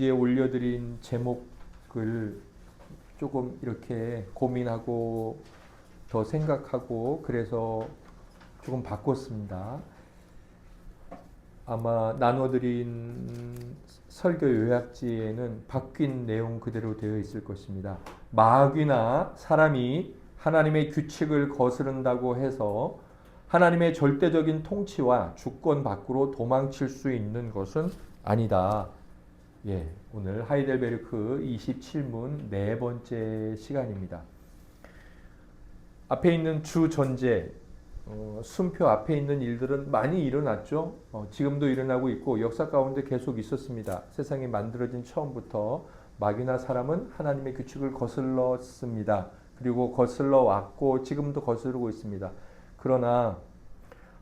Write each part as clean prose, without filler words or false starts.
에 올려드린 제목을 조금 이렇게 고민하고 더 생각하고 그래서 조금 바꿨습니다. 아마 나눠드린 설교 요약지에는 바뀐 내용 그대로 되어 있을 것입니다. 마귀나 사람이 하나님의 규칙을 거스른다고 해서 하나님의 절대적인 통치와 주권 밖으로 도망칠 수 있는 것은 아니다. 오늘 하이델베르크 27문 네 번째 시간입니다. 앞에 있는 주 전제, 순표 앞에 있는 일들은 많이 일어났죠. 지금도 일어나고 있고 역사 가운데 계속 있었습니다. 세상이 만들어진 처음부터 마귀나 사람은 하나님의 규칙을 거슬렀습니다. 그리고 거슬러 왔고 지금도 거스르고 있습니다. 그러나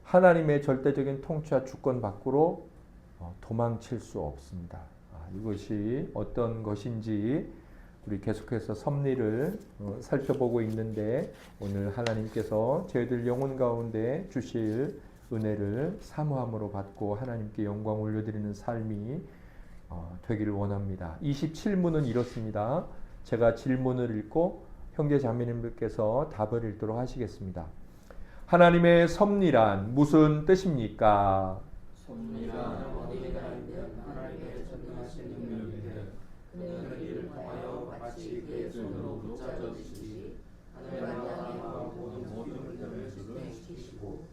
하나님의 절대적인 통치와 주권 밖으로 도망칠 수 없습니다. 이것이 어떤 것인지 우리 계속해서 섭리를 살펴보고 있는데 오늘 하나님께서 저희들 영혼 가운데 주실 은혜를 사모함으로 받고 하나님께 영광 올려드리는 삶이 되기를 원합니다. 27문은 이렇습니다. 제가 질문을 읽고 형제 자매님들께서 답을 읽도록 하시겠습니다. 하나님의 섭리란 무슨 뜻입니까? 섭리란 어디에나 있는 하나님의 전능하신 능력인데 그는 이를 통하여 마치 그의 손으로 붙잡으시듯이 하늘나라와 모든 문명을 진행시키시고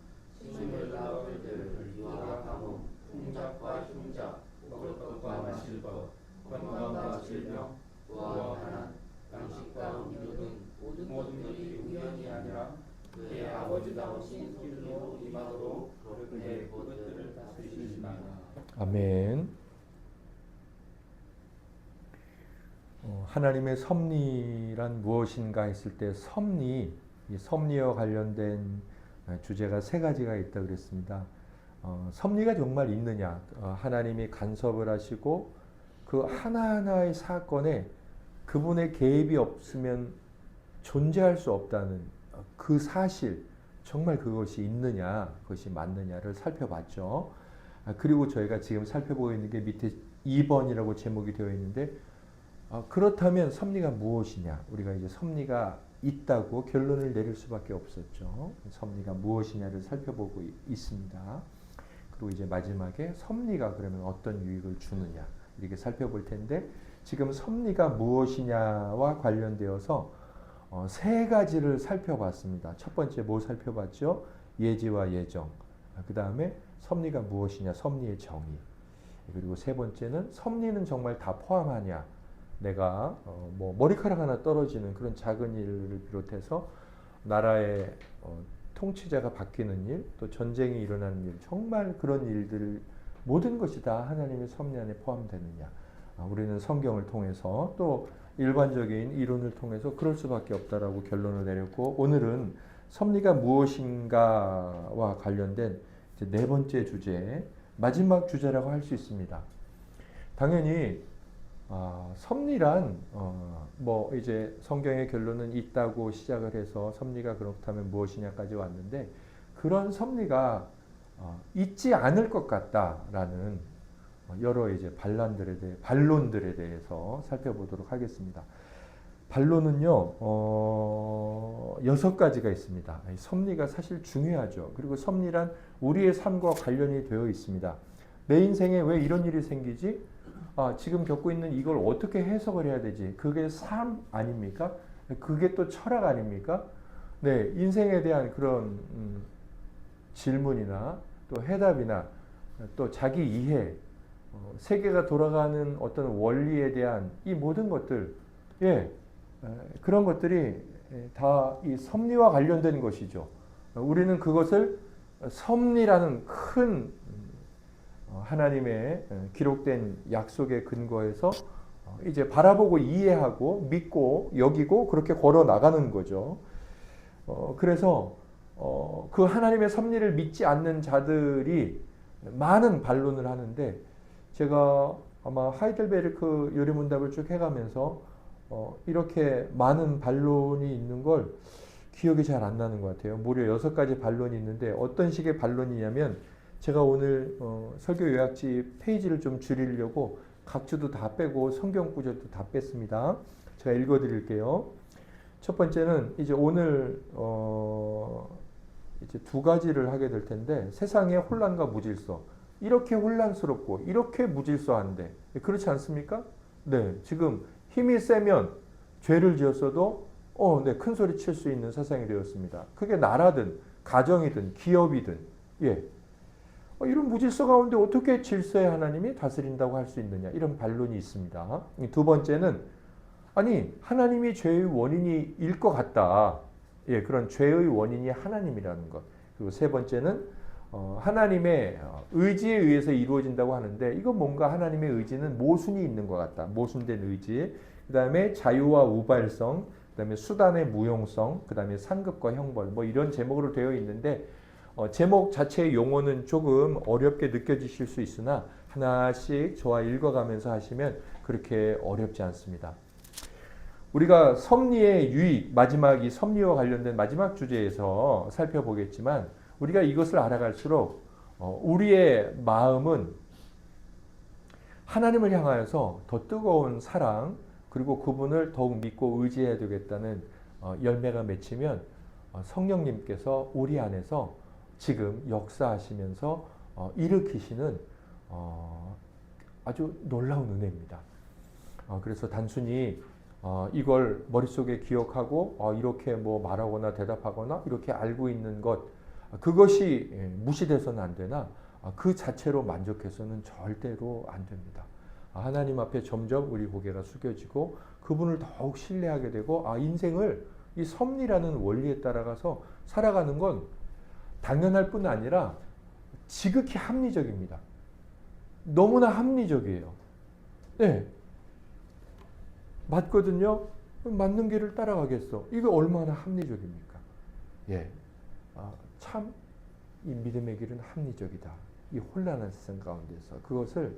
생물과 벌들을 유학하고 풍작과 흉작, 먹을 것과 마실 것, 건강과 질병, 부와 가난, 양식과 음료 등 모든 것이 우연이 아니라 그의 아버지다우신 손으로 임하도록 그의 것들을 다스리시나이다. 아멘. 하나님의 섭리란 무엇인가 했을 때 섭리, 이 섭리와 관련된 주제가 세 가지가 있다 그랬습니다. 섭리가 정말 있느냐? 하나님이 간섭을 하시고 그 하나하나의 사건에 그분의 개입이 없으면 존재할 수 없다는 그 사실, 정말 그것이 있느냐, 그것이 맞느냐를 살펴봤죠. 그리고 저희가 지금 살펴보고 있는 게 밑에 2번이라고 제목이 되어 있는데 그렇다면 섭리가 무엇이냐? 우리가 이제 섭리가 있다고 결론을 내릴 수밖에 없었죠. 섭리가 무엇이냐를 살펴보고 있습니다. 그리고 이제 마지막에 섭리가 그러면 어떤 유익을 주느냐 이렇게 살펴볼 텐데 지금 섭리가 무엇이냐와 관련되어서 세 가지를 살펴봤습니다. 첫 번째 뭐 살펴봤죠? 예지와 예정. 그 다음에 섭리가 무엇이냐? 섭리의 정의. 그리고 세 번째는 섭리는 정말 다 포함하냐? 내가 뭐 머리카락 하나 떨어지는 그런 작은 일을 비롯해서 나라의 통치자가 바뀌는 일, 또 전쟁이 일어나는 일, 정말 그런 일들 모든 것이 다 하나님의 섭리 안에 포함되느냐? 우리는 성경을 통해서 또 일반적인 이론을 통해서 그럴 수밖에 없다라고 결론을 내렸고 오늘은 섭리가 무엇인가와 관련된 이제 네 번째 주제, 마지막 주제라고 할 수 있습니다. 당연히 섭리란 뭐 이제 성경의 결론은 있다고 시작을 해서 섭리가 그렇다면 무엇이냐까지 왔는데 그런 섭리가 있지 않을 것 같다라는 여러 이제 반론들에 대해서 살펴보도록 하겠습니다. 반론은요, 6가지가 있습니다. 섭리가 사실 중요하죠. 그리고 섭리란 우리의 삶과 관련이 되어 있습니다. 내 인생에 왜 이런 일이 생기지? 지금 겪고 있는 이걸 어떻게 해석을 해야 되지? 그게 삶 아닙니까? 그게 또 철학 아닙니까? 네, 인생에 대한 그런 질문이나 또 해답이나 또 자기 이해, 세계가 돌아가는 어떤 원리에 대한 이 모든 것들, 그런 것들이 다 이 섭리와 관련된 것이죠. 우리는 그것을 섭리라는 큰 하나님의 기록된 약속의 근거에서 이제 바라보고 이해하고 믿고 여기고 그렇게 걸어 나가는 거죠. 그래서 그 하나님의 섭리를 믿지 않는 자들이 많은 반론을 하는데 제가 아마 하이델베르크 요리문답을 쭉 해가면서 이렇게 많은 반론이 있는 걸 기억이 잘 안 나는 것 같아요. 무려 6가지 반론이 있는데 어떤 식의 반론이냐면 제가 오늘 설교 요약지 페이지를 좀 줄이려고 각주도 다 빼고 성경 구절도 다 뺐습니다. 제가 읽어드릴게요. 첫 번째는 이제 오늘 이제 두 가지를 하게 될 텐데, 세상의 혼란과 무질서, 이렇게 혼란스럽고 이렇게 무질서한데 그렇지 않습니까? 네, 지금 힘이 세면 죄를 지었어도 네, 큰 소리 칠 수 있는 세상이 되었습니다. 그게 나라든 가정이든 기업이든, 예. 이런 무질서 가운데 어떻게 질서의 하나님이 다스린다고 할 수 있느냐, 이런 반론이 있습니다. 두 번째는, 아니 하나님이 죄의 원인일 것 같다. 예, 그런 죄의 원인이 하나님이라는 것. 그리고 세 번째는 하나님의 의지에 의해서 이루어진다고 하는데, 이건 뭔가 하나님의 의지는 모순이 있는 것 같다. 모순된 의지. 그 다음에 자유와 우발성, 그 다음에 수단의 무용성, 그 다음에 상급과 형벌, 뭐 이런 제목으로 되어 있는데, 제목 자체의 용어는 조금 어렵게 느껴지실 수 있으나 하나씩 저와 읽어가면서 하시면 그렇게 어렵지 않습니다. 우리가 섭리의 유익, 마지막 이 섭리와 관련된 마지막 주제에서 살펴보겠지만, 우리가 이것을 알아갈수록 우리의 마음은 하나님을 향하여서 더 뜨거운 사랑, 그리고 그분을 더욱 믿고 의지해야 되겠다는 열매가 맺히면 성령님께서 우리 안에서 지금 역사하시면서 일으키시는 아주 놀라운 은혜입니다. 그래서 단순히 이걸 머릿속에 기억하고 이렇게 뭐 말하거나 대답하거나 이렇게 알고 있는 것, 그것이 무시돼서는 안 되나, 그 자체로 만족해서는 절대로 안 됩니다. 하나님 앞에 점점 우리 고개가 숙여지고 그분을 더욱 신뢰하게 되고, 인생을 이 섭리라는 원리에 따라가서 살아가는 건 당연할 뿐 아니라 지극히 합리적입니다. 너무나 합리적이에요. 네. 맞거든요. 맞는 길을 따라가겠어. 이거 얼마나 합리적입니까? 예. 참 이 믿음의 길은 합리적이다. 이 혼란한 세상 가운데서 그것을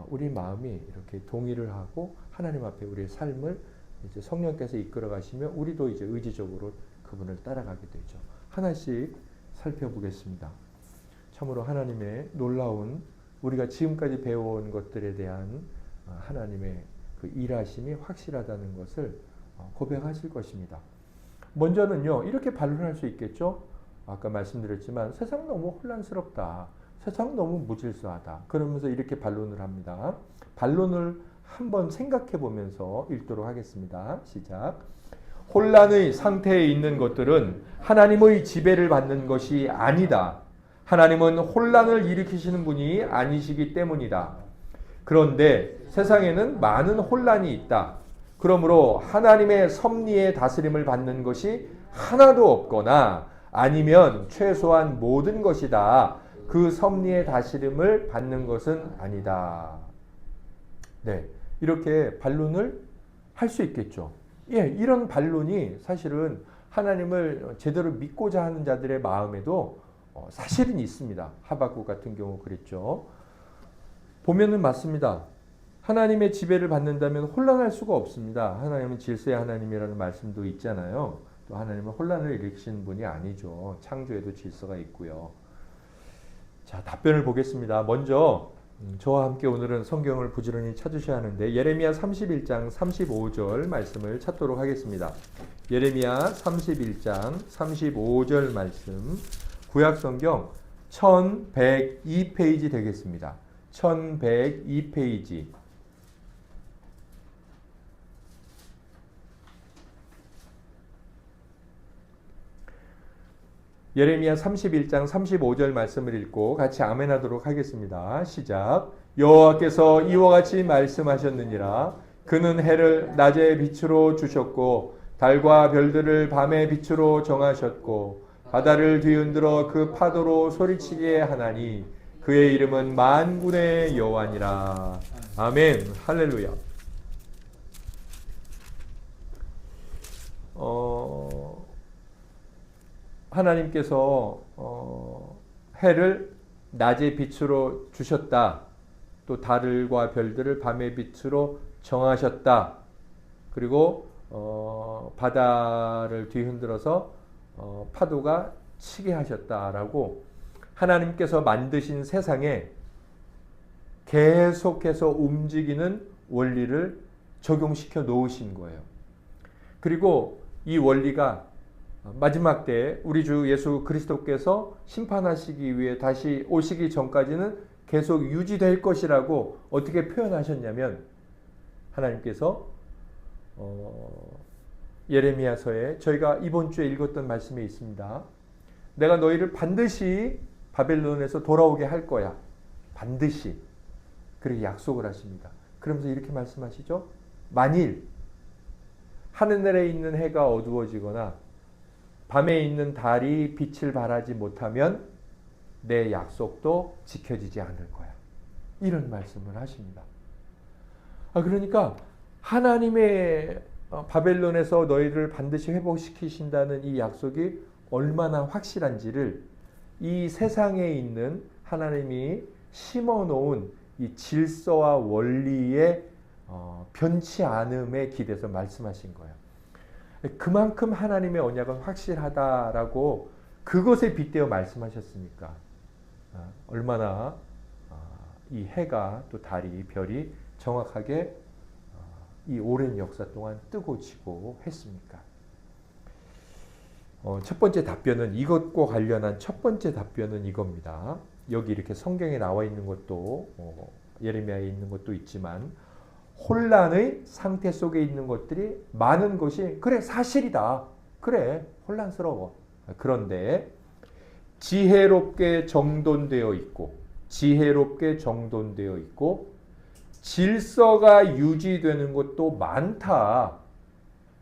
우리 마음이 이렇게 동의를 하고 하나님 앞에 우리의 삶을 이제 성령께서 이끌어 가시면 우리도 이제 의지적으로 그분을 따라가게 되죠. 하나씩 살펴보겠습니다. 참으로 하나님의 놀라운, 우리가 지금까지 배워온 것들에 대한 하나님의 그 일하심이 확실하다는 것을 고백하실 것입니다. 먼저는요, 이렇게 반론할 수 있겠죠. 아까 말씀드렸지만 세상 너무 혼란스럽다. 세상 너무 무질서하다. 그러면서 이렇게 반론을 합니다. 반론을 한번 생각해 보면서 읽도록 하겠습니다. 시작. 혼란의 상태에 있는 것들은 하나님의 지배를 받는 것이 아니다. 하나님은 혼란을 일으키시는 분이 아니시기 때문이다. 그런데 세상에는 많은 혼란이 있다. 그러므로 하나님의 섭리의 다스림을 받는 것이 하나도 없거나 아니면 최소한 모든 것이다. 그 섭리의 다스림을 받는 것은 아니다. 네, 이렇게 반론을 할 수 있겠죠. 예, 이런 반론이 사실은 하나님을 제대로 믿고자 하는 자들의 마음에도 사실은 있습니다. 하박국 같은 경우 그랬죠. 보면은 맞습니다. 하나님의 지배를 받는다면 혼란할 수가 없습니다. 하나님은 질서의 하나님이라는 말씀도 있잖아요. 또 하나님은 혼란을 일으키시는 분이 아니죠. 창조에도 질서가 있고요. 자, 답변을 보겠습니다. 먼저 저와 함께 오늘은 성경을 부지런히 찾으셔야 하는데, 예레미야 31장 35절 말씀을 찾도록 하겠습니다. 예레미야 31장 35절 말씀, 구약성경 1102페이지 되겠습니다. 1102페이지. 예레미야 31장 35절 말씀을 읽고 같이 아멘하도록 하겠습니다. 시작. 여호와께서 이와 같이 말씀하셨느니라. 그는 해를 낮의 빛으로 주셨고 달과 별들을 밤의 빛으로 정하셨고 바다를 뒤흔들어 그 파도로 소리치게 하나니 그의 이름은 만군의 여호와니라. 아멘. 할렐루야. 하나님께서 해를 낮의 빛으로 주셨다. 또 달과 별들을 밤의 빛으로 정하셨다. 그리고 바다를 뒤흔들어서 파도가 치게 하셨다라고 하나님께서 만드신 세상에 계속해서 움직이는 원리를 적용시켜 놓으신 거예요. 그리고 이 원리가 마지막 때에 우리 주 예수 그리스도께서 심판하시기 위해 다시 오시기 전까지는 계속 유지될 것이라고 어떻게 표현하셨냐면, 하나님께서 예레미야서에 저희가 이번 주에 읽었던 말씀에 있습니다. 내가 너희를 반드시 바벨론에서 돌아오게 할 거야. 반드시. 그렇게 약속을 하십니다. 그러면서 이렇게 말씀하시죠. 만일 하늘에 있는 해가 어두워지거나 밤에 있는 달이 빛을 발하지 못하면 내 약속도 지켜지지 않을 거야. 이런 말씀을 하십니다. 그러니까 하나님의 바벨론에서 너희를 반드시 회복시키신다는 이 약속이 얼마나 확실한지를 이 세상에 있는 하나님이 심어놓은 이 질서와 원리의 변치 않음에 기대서 말씀하신 거예요. 그만큼 하나님의 언약은 확실하다라고 그것에 빗대어 말씀하셨으니까 얼마나 이 해가 또 달이 별이 정확하게 이 오랜 역사 동안 뜨고 지고 했습니까? 첫 번째 답변은 이것과 관련한 첫 번째 답변은 이겁니다. 여기 이렇게 성경에 나와 있는 것도 예레미야에 있는 것도 있지만 혼란의 상태 속에 있는 것들이 많은 것이 그래 사실이다. 그래 혼란스러워. 그런데 지혜롭게 정돈되어 있고 질서가 유지되는 것도 많다.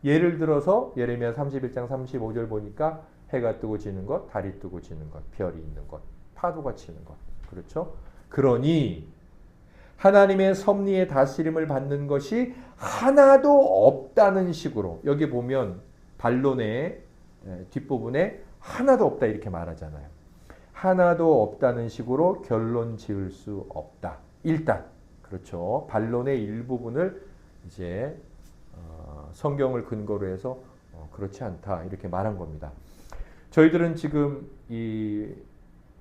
예를 들어서 예레미야 31장 35절 보니까 해가 뜨고 지는 것, 달이 뜨고 지는 것, 별이 있는 것, 파도가 치는 것. 그렇죠? 그러니 하나님의 섭리의 다스림을 받는 것이 하나도 없다는 식으로, 여기 보면 반론의 뒷부분에 하나도 없다 이렇게 말하잖아요. 하나도 없다는 식으로 결론 지을 수 없다. 일단 그렇죠. 반론의 일부분을 이제 성경을 근거로 해서 그렇지 않다 이렇게 말한 겁니다. 저희들은 지금 이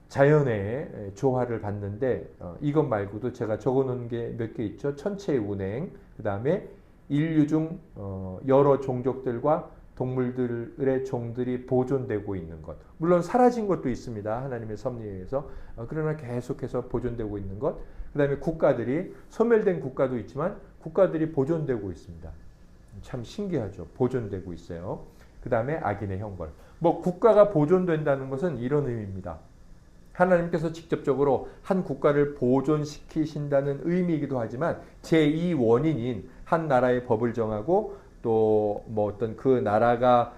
자연의 조화를 봤는데 이것 말고도 제가 적어놓은 게 몇 개 있죠. 천체의 운행, 그 다음에 인류 중 여러 종족들과 동물들의 종들이 보존되고 있는 것. 물론 사라진 것도 있습니다. 하나님의 섭리에 의해서. 그러나 계속해서 보존되고 있는 것. 그 다음에 국가들이, 소멸된 국가도 있지만 국가들이 보존되고 있습니다. 참 신기하죠. 보존되고 있어요. 그 다음에 악인의 형벌. 국가가 보존된다는 것은 이런 의미입니다. 하나님께서 직접적으로 한 국가를 보존시키신다는 의미이기도 하지만 제2 원인인 한 나라의 법을 정하고 또 어떤 그 나라가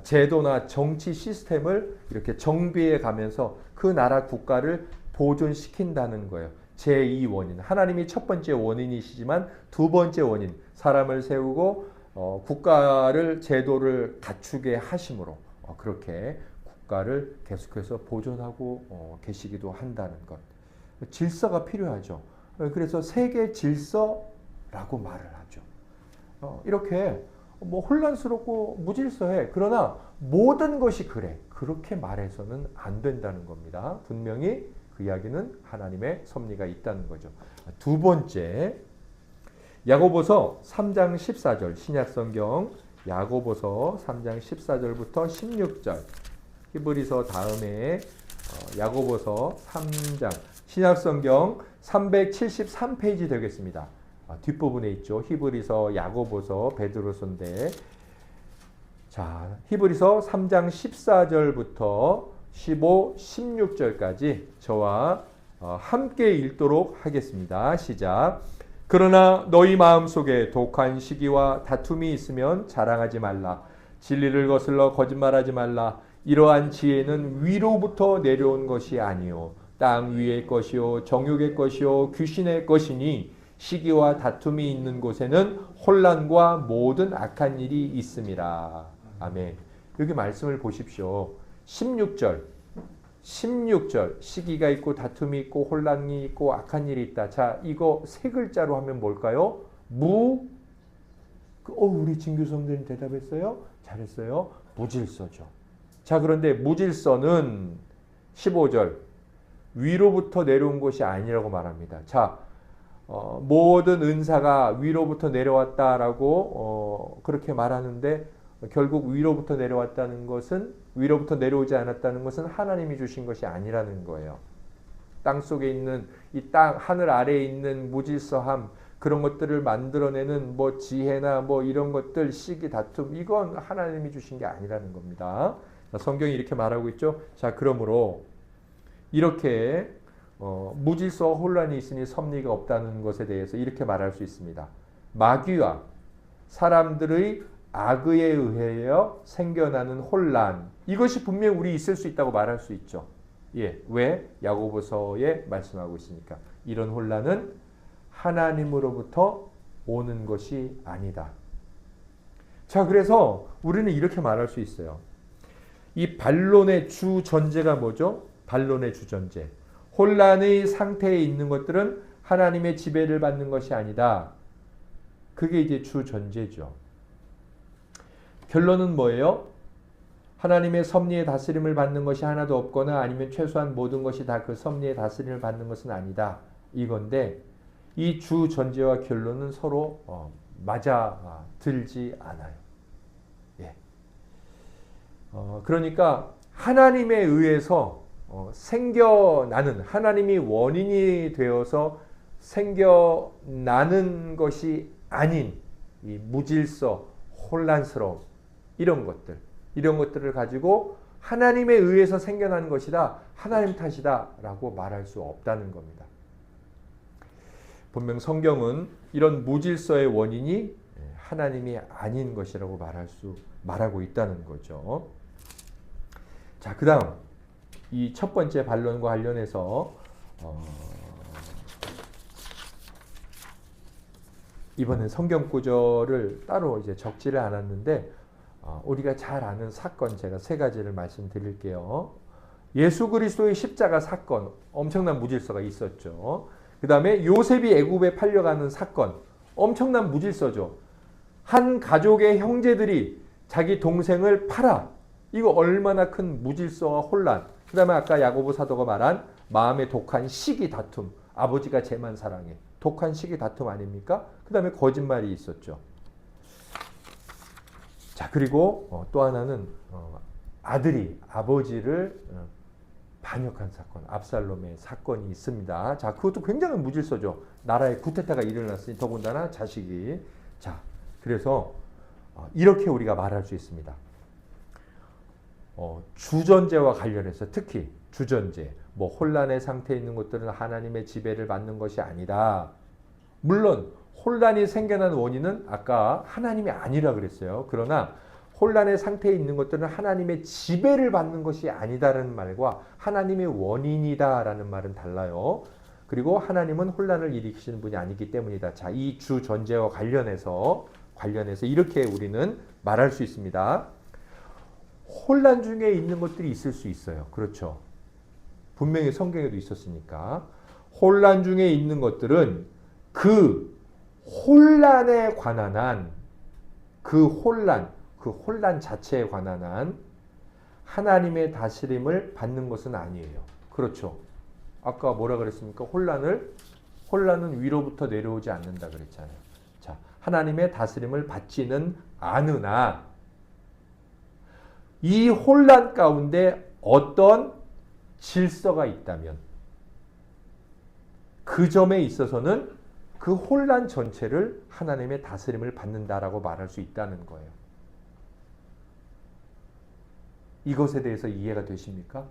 제도나 정치 시스템을 이렇게 정비해 가면서 그 나라 국가를 보존시킨다는 거예요. 제2 원인. 하나님이 첫 번째 원인이시지만 두 번째 원인, 사람을 세우고 국가를 제도를 갖추게 하심으로 그렇게 국가를 계속해서 보존하고 계시기도 한다는 것. 질서가 필요하죠. 그래서 세계 질서라고 말을 하죠. 이렇게 혼란스럽고 무질서해. 그러나 모든 것이 그래. 그렇게 말해서는 안 된다는 겁니다. 분명히 그 이야기는 하나님의 섭리가 있다는 거죠. 두 번째, 야고보서 3장 14절, 신약성경 야고보서 3장 14절부터 16절, 히브리서 다음에 야고보서 3장, 신약성경 373페이지 되겠습니다. 뒷부분에 있죠. 히브리서, 야고보서, 베드로서인데, 자, 히브리서 3장 14절부터 15, 16절까지 저와 함께 읽도록 하겠습니다. 시작. 그러나 너희 마음속에 독한 시기와 다툼이 있으면 자랑하지 말라. 진리를 거슬러 거짓말하지 말라. 이러한 지혜는 위로부터 내려온 것이 아니요 땅 위의 것이요 정욕의 것이요 귀신의 것이니 시기와 다툼이 있는 곳에는 혼란과 모든 악한 일이 있음이라. 아멘. 여기 말씀을 보십시오. 16절 시기가 있고 다툼이 있고 혼란이 있고 악한 일이 있다. 자, 이거 세 글자로 하면 뭘까요? 우리 진규 성도님 대답했어요? 잘했어요. 무질서죠. 자, 그런데 무질서는 15절 위로부터 내려온 것이 아니라고 말합니다. 자, 모든 은사가 위로부터 내려왔다라고 그렇게 말하는데 결국 위로부터 내려왔다는 것은 위로부터 내려오지 않았다는 것은 하나님이 주신 것이 아니라는 거예요. 땅 속에 있는 이 땅 하늘 아래에 있는 무질서함 그런 것들을 만들어내는 뭐 지혜나 뭐 이런 것들 시기 다툼 이건 하나님이 주신 게 아니라는 겁니다. 성경이 이렇게 말하고 있죠. 자, 그러므로 이렇게 무질서와 혼란이 있으니 섭리가 없다는 것에 대해서 이렇게 말할 수 있습니다. 마귀와 사람들의 악의에 의하여 생겨나는 혼란 이것이 분명히 우리 있을 수 있다고 말할 수 있죠. 예, 왜? 야고보서에 말씀하고 있으니까. 이런 혼란은 하나님으로부터 오는 것이 아니다. 자, 그래서 우리는 이렇게 말할 수 있어요. 이 반론의 주 전제가 뭐죠? 반론의 주 전제. 혼란의 상태에 있는 것들은 하나님의 지배를 받는 것이 아니다. 그게 이제 주 전제죠. 결론은 뭐예요? 하나님의 섭리의 다스림을 받는 것이 하나도 없거나 아니면 최소한 모든 것이 다 그 섭리의 다스림을 받는 것은 아니다. 이건데 이 주 전제와 결론은 서로 맞아 들지 않아요. 예. 그러니까 하나님에 의해서 생겨나는 하나님이 원인이 되어서 생겨나는 것이 아닌 이 무질서, 혼란스러움 이런 것들을 가지고 하나님에 의해서 생겨난 것이다. 하나님 탓이다라고 말할 수 없다는 겁니다. 분명 성경은 이런 무질서의 원인이 하나님이 아닌 것이라고 말하고 있다는 거죠. 자, 그다음 이 첫 번째 반론과 관련해서 이번엔 성경 구절을 따로 이제 적지를 않았는데 우리가 잘 아는 사건 제가 세 가지를 말씀드릴게요. 예수 그리스도의 십자가 사건 엄청난 무질서가 있었죠. 그 다음에 요셉이 애굽에 팔려가는 사건 엄청난 무질서죠. 한 가족의 형제들이 자기 동생을 팔아. 이거 얼마나 큰 무질서와 혼란. 그 다음에 아까 야고보 사도가 말한 마음의 독한 시기 다툼. 아버지가 쟤만 사랑해. 독한 시기 다툼 아닙니까? 그 다음에 거짓말이 있었죠. 자, 그리고 또 하나는 아들이 아버지를 반역한 사건, 압살롬의 사건이 있습니다. 자, 그것도 굉장히 무질서죠. 나라에 쿠데타가 일어났으니 더군다나 자식이. 자, 그래서 이렇게 우리가 말할 수 있습니다. 주전제와 관련해서 특히 주전제, 뭐 혼란의 상태에 있는 것들은 하나님의 지배를 받는 것이 아니다. 물론 혼란이 생겨난 원인은 아까 하나님이 아니라 그랬어요. 그러나 혼란의 상태에 있는 것들은 하나님의 지배를 받는 것이 아니다라는 말과 하나님의 원인이다라는 말은 달라요. 그리고 하나님은 혼란을 일으키시는 분이 아니기 때문이다. 자, 이 주 전제와 관련해서 이렇게 우리는 말할 수 있습니다. 혼란 중에 있는 것들이 있을 수 있어요. 그렇죠. 분명히 성경에도 있었으니까. 혼란 중에 있는 것들은 그 혼란에 관한 한 그 혼란 자체에 관한 한 하나님의 다스림을 받는 것은 아니에요. 그렇죠. 아까 뭐라 그랬습니까? 혼란은 위로부터 내려오지 않는다 그랬잖아요. 자, 하나님의 다스림을 받지는 않으나 이 혼란 가운데 어떤 질서가 있다면 그 점에 있어서는 그 혼란 전체를 하나님의 다스림을 받는다라고 말할 수 있다는 거예요. 이것에 대해서 이해가 되십니까?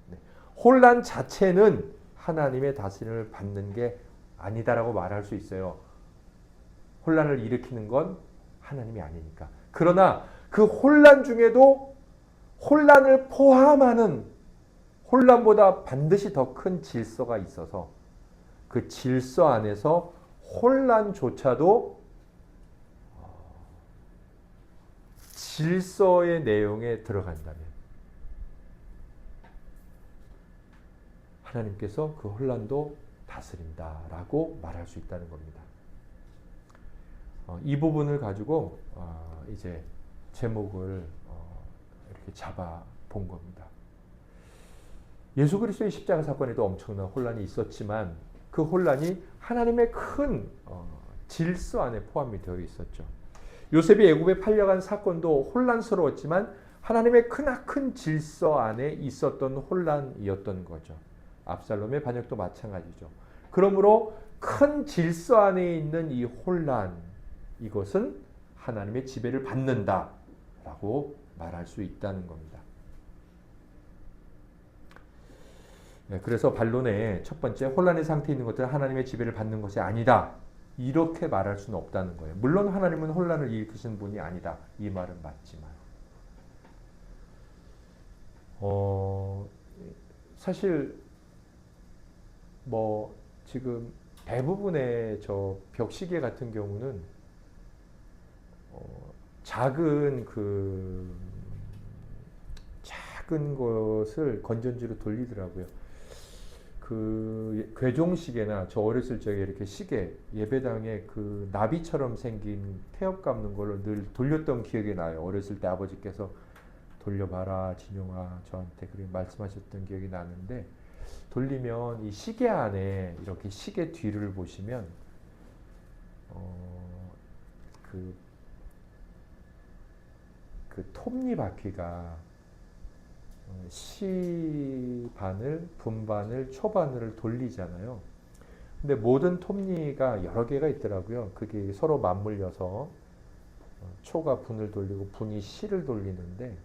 네. 혼란 자체는 하나님의 다스림을 받는 게 아니다라고 말할 수 있어요. 혼란을 일으키는 건 하나님이 아니니까. 그러나 그 혼란 중에도 혼란을 포함하는 혼란보다 반드시 더 큰 질서가 있어서 그 질서 안에서 혼란조차도 질서의 내용에 들어간다면 하나님께서 그 혼란도 다스린다라고 말할 수 있다는 겁니다. 이 부분을 가지고 이제 제목을 이렇게 잡아 본 겁니다. 예수 그리스도의 십자가 사건에도 엄청난 혼란이 있었지만 그 혼란이 하나님의 큰 질서 안에 포함이 되어 있었죠. 요셉이 애굽에 팔려간 사건도 혼란스러웠지만 하나님의 크나큰 질서 안에 있었던 혼란이었던 거죠. 압살롬의 반역도 마찬가지죠. 그러므로 큰 질서 안에 있는 이 혼란, 이것은 하나님의 지배를 받는다라고 말할 수 있다는 겁니다. 네, 그래서 반론의 첫 번째, 혼란의 상태에 있는 것들은 하나님의 지배를 받는 것이 아니다, 이렇게 말할 수는 없다는 거예요. 물론 하나님은 혼란을 일으키시는 분이 아니다, 이 말은 맞지만 사실 뭐 지금 대부분의 저 벽시계 같은 경우는 작은 것을 건전지로 돌리더라고요. 그 괴종시계나 저 어렸을 적에 이렇게 시계 예배당에 그 나비처럼 생긴 태엽 감는 걸로 늘 돌렸던 기억이 나요. 어렸을 때 아버지께서 돌려봐라 진용아 저한테 그렇게 말씀하셨던 기억이 나는데, 돌리면 이 시계 안에 이렇게 시계 뒤를 보시면 그 톱니바퀴가 시반을, 분반을, 초반을 돌리잖아요. 근데 모든 톱니가 여러 개가 있더라고요. 그게 서로 맞물려서 초가 분을 돌리고 분이 시를 돌리는데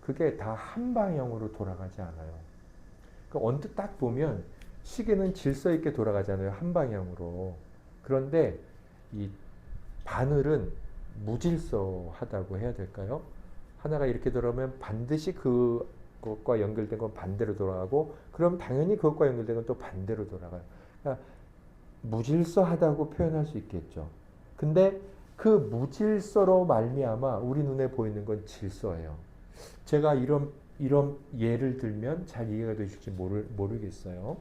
그게 다 한 방향으로 돌아가지 않아요. 그러니까 언뜻 딱 보면 시계는 질서 있게 돌아가잖아요. 한 방향으로. 그런데 이 바늘은 무질서하다고 해야 될까요? 하나가 이렇게 돌아오면 반드시 그것과 연결된 건 반대로 돌아가고, 그럼 당연히 그것과 연결된 건 또 반대로 돌아가요. 그러니까 무질서하다고 표현할 수 있겠죠. 근데 그 무질서로 말미암아 우리 눈에 보이는 건 질서예요. 제가 이런 예를 들면 잘 이해가 되실지 모르겠어요.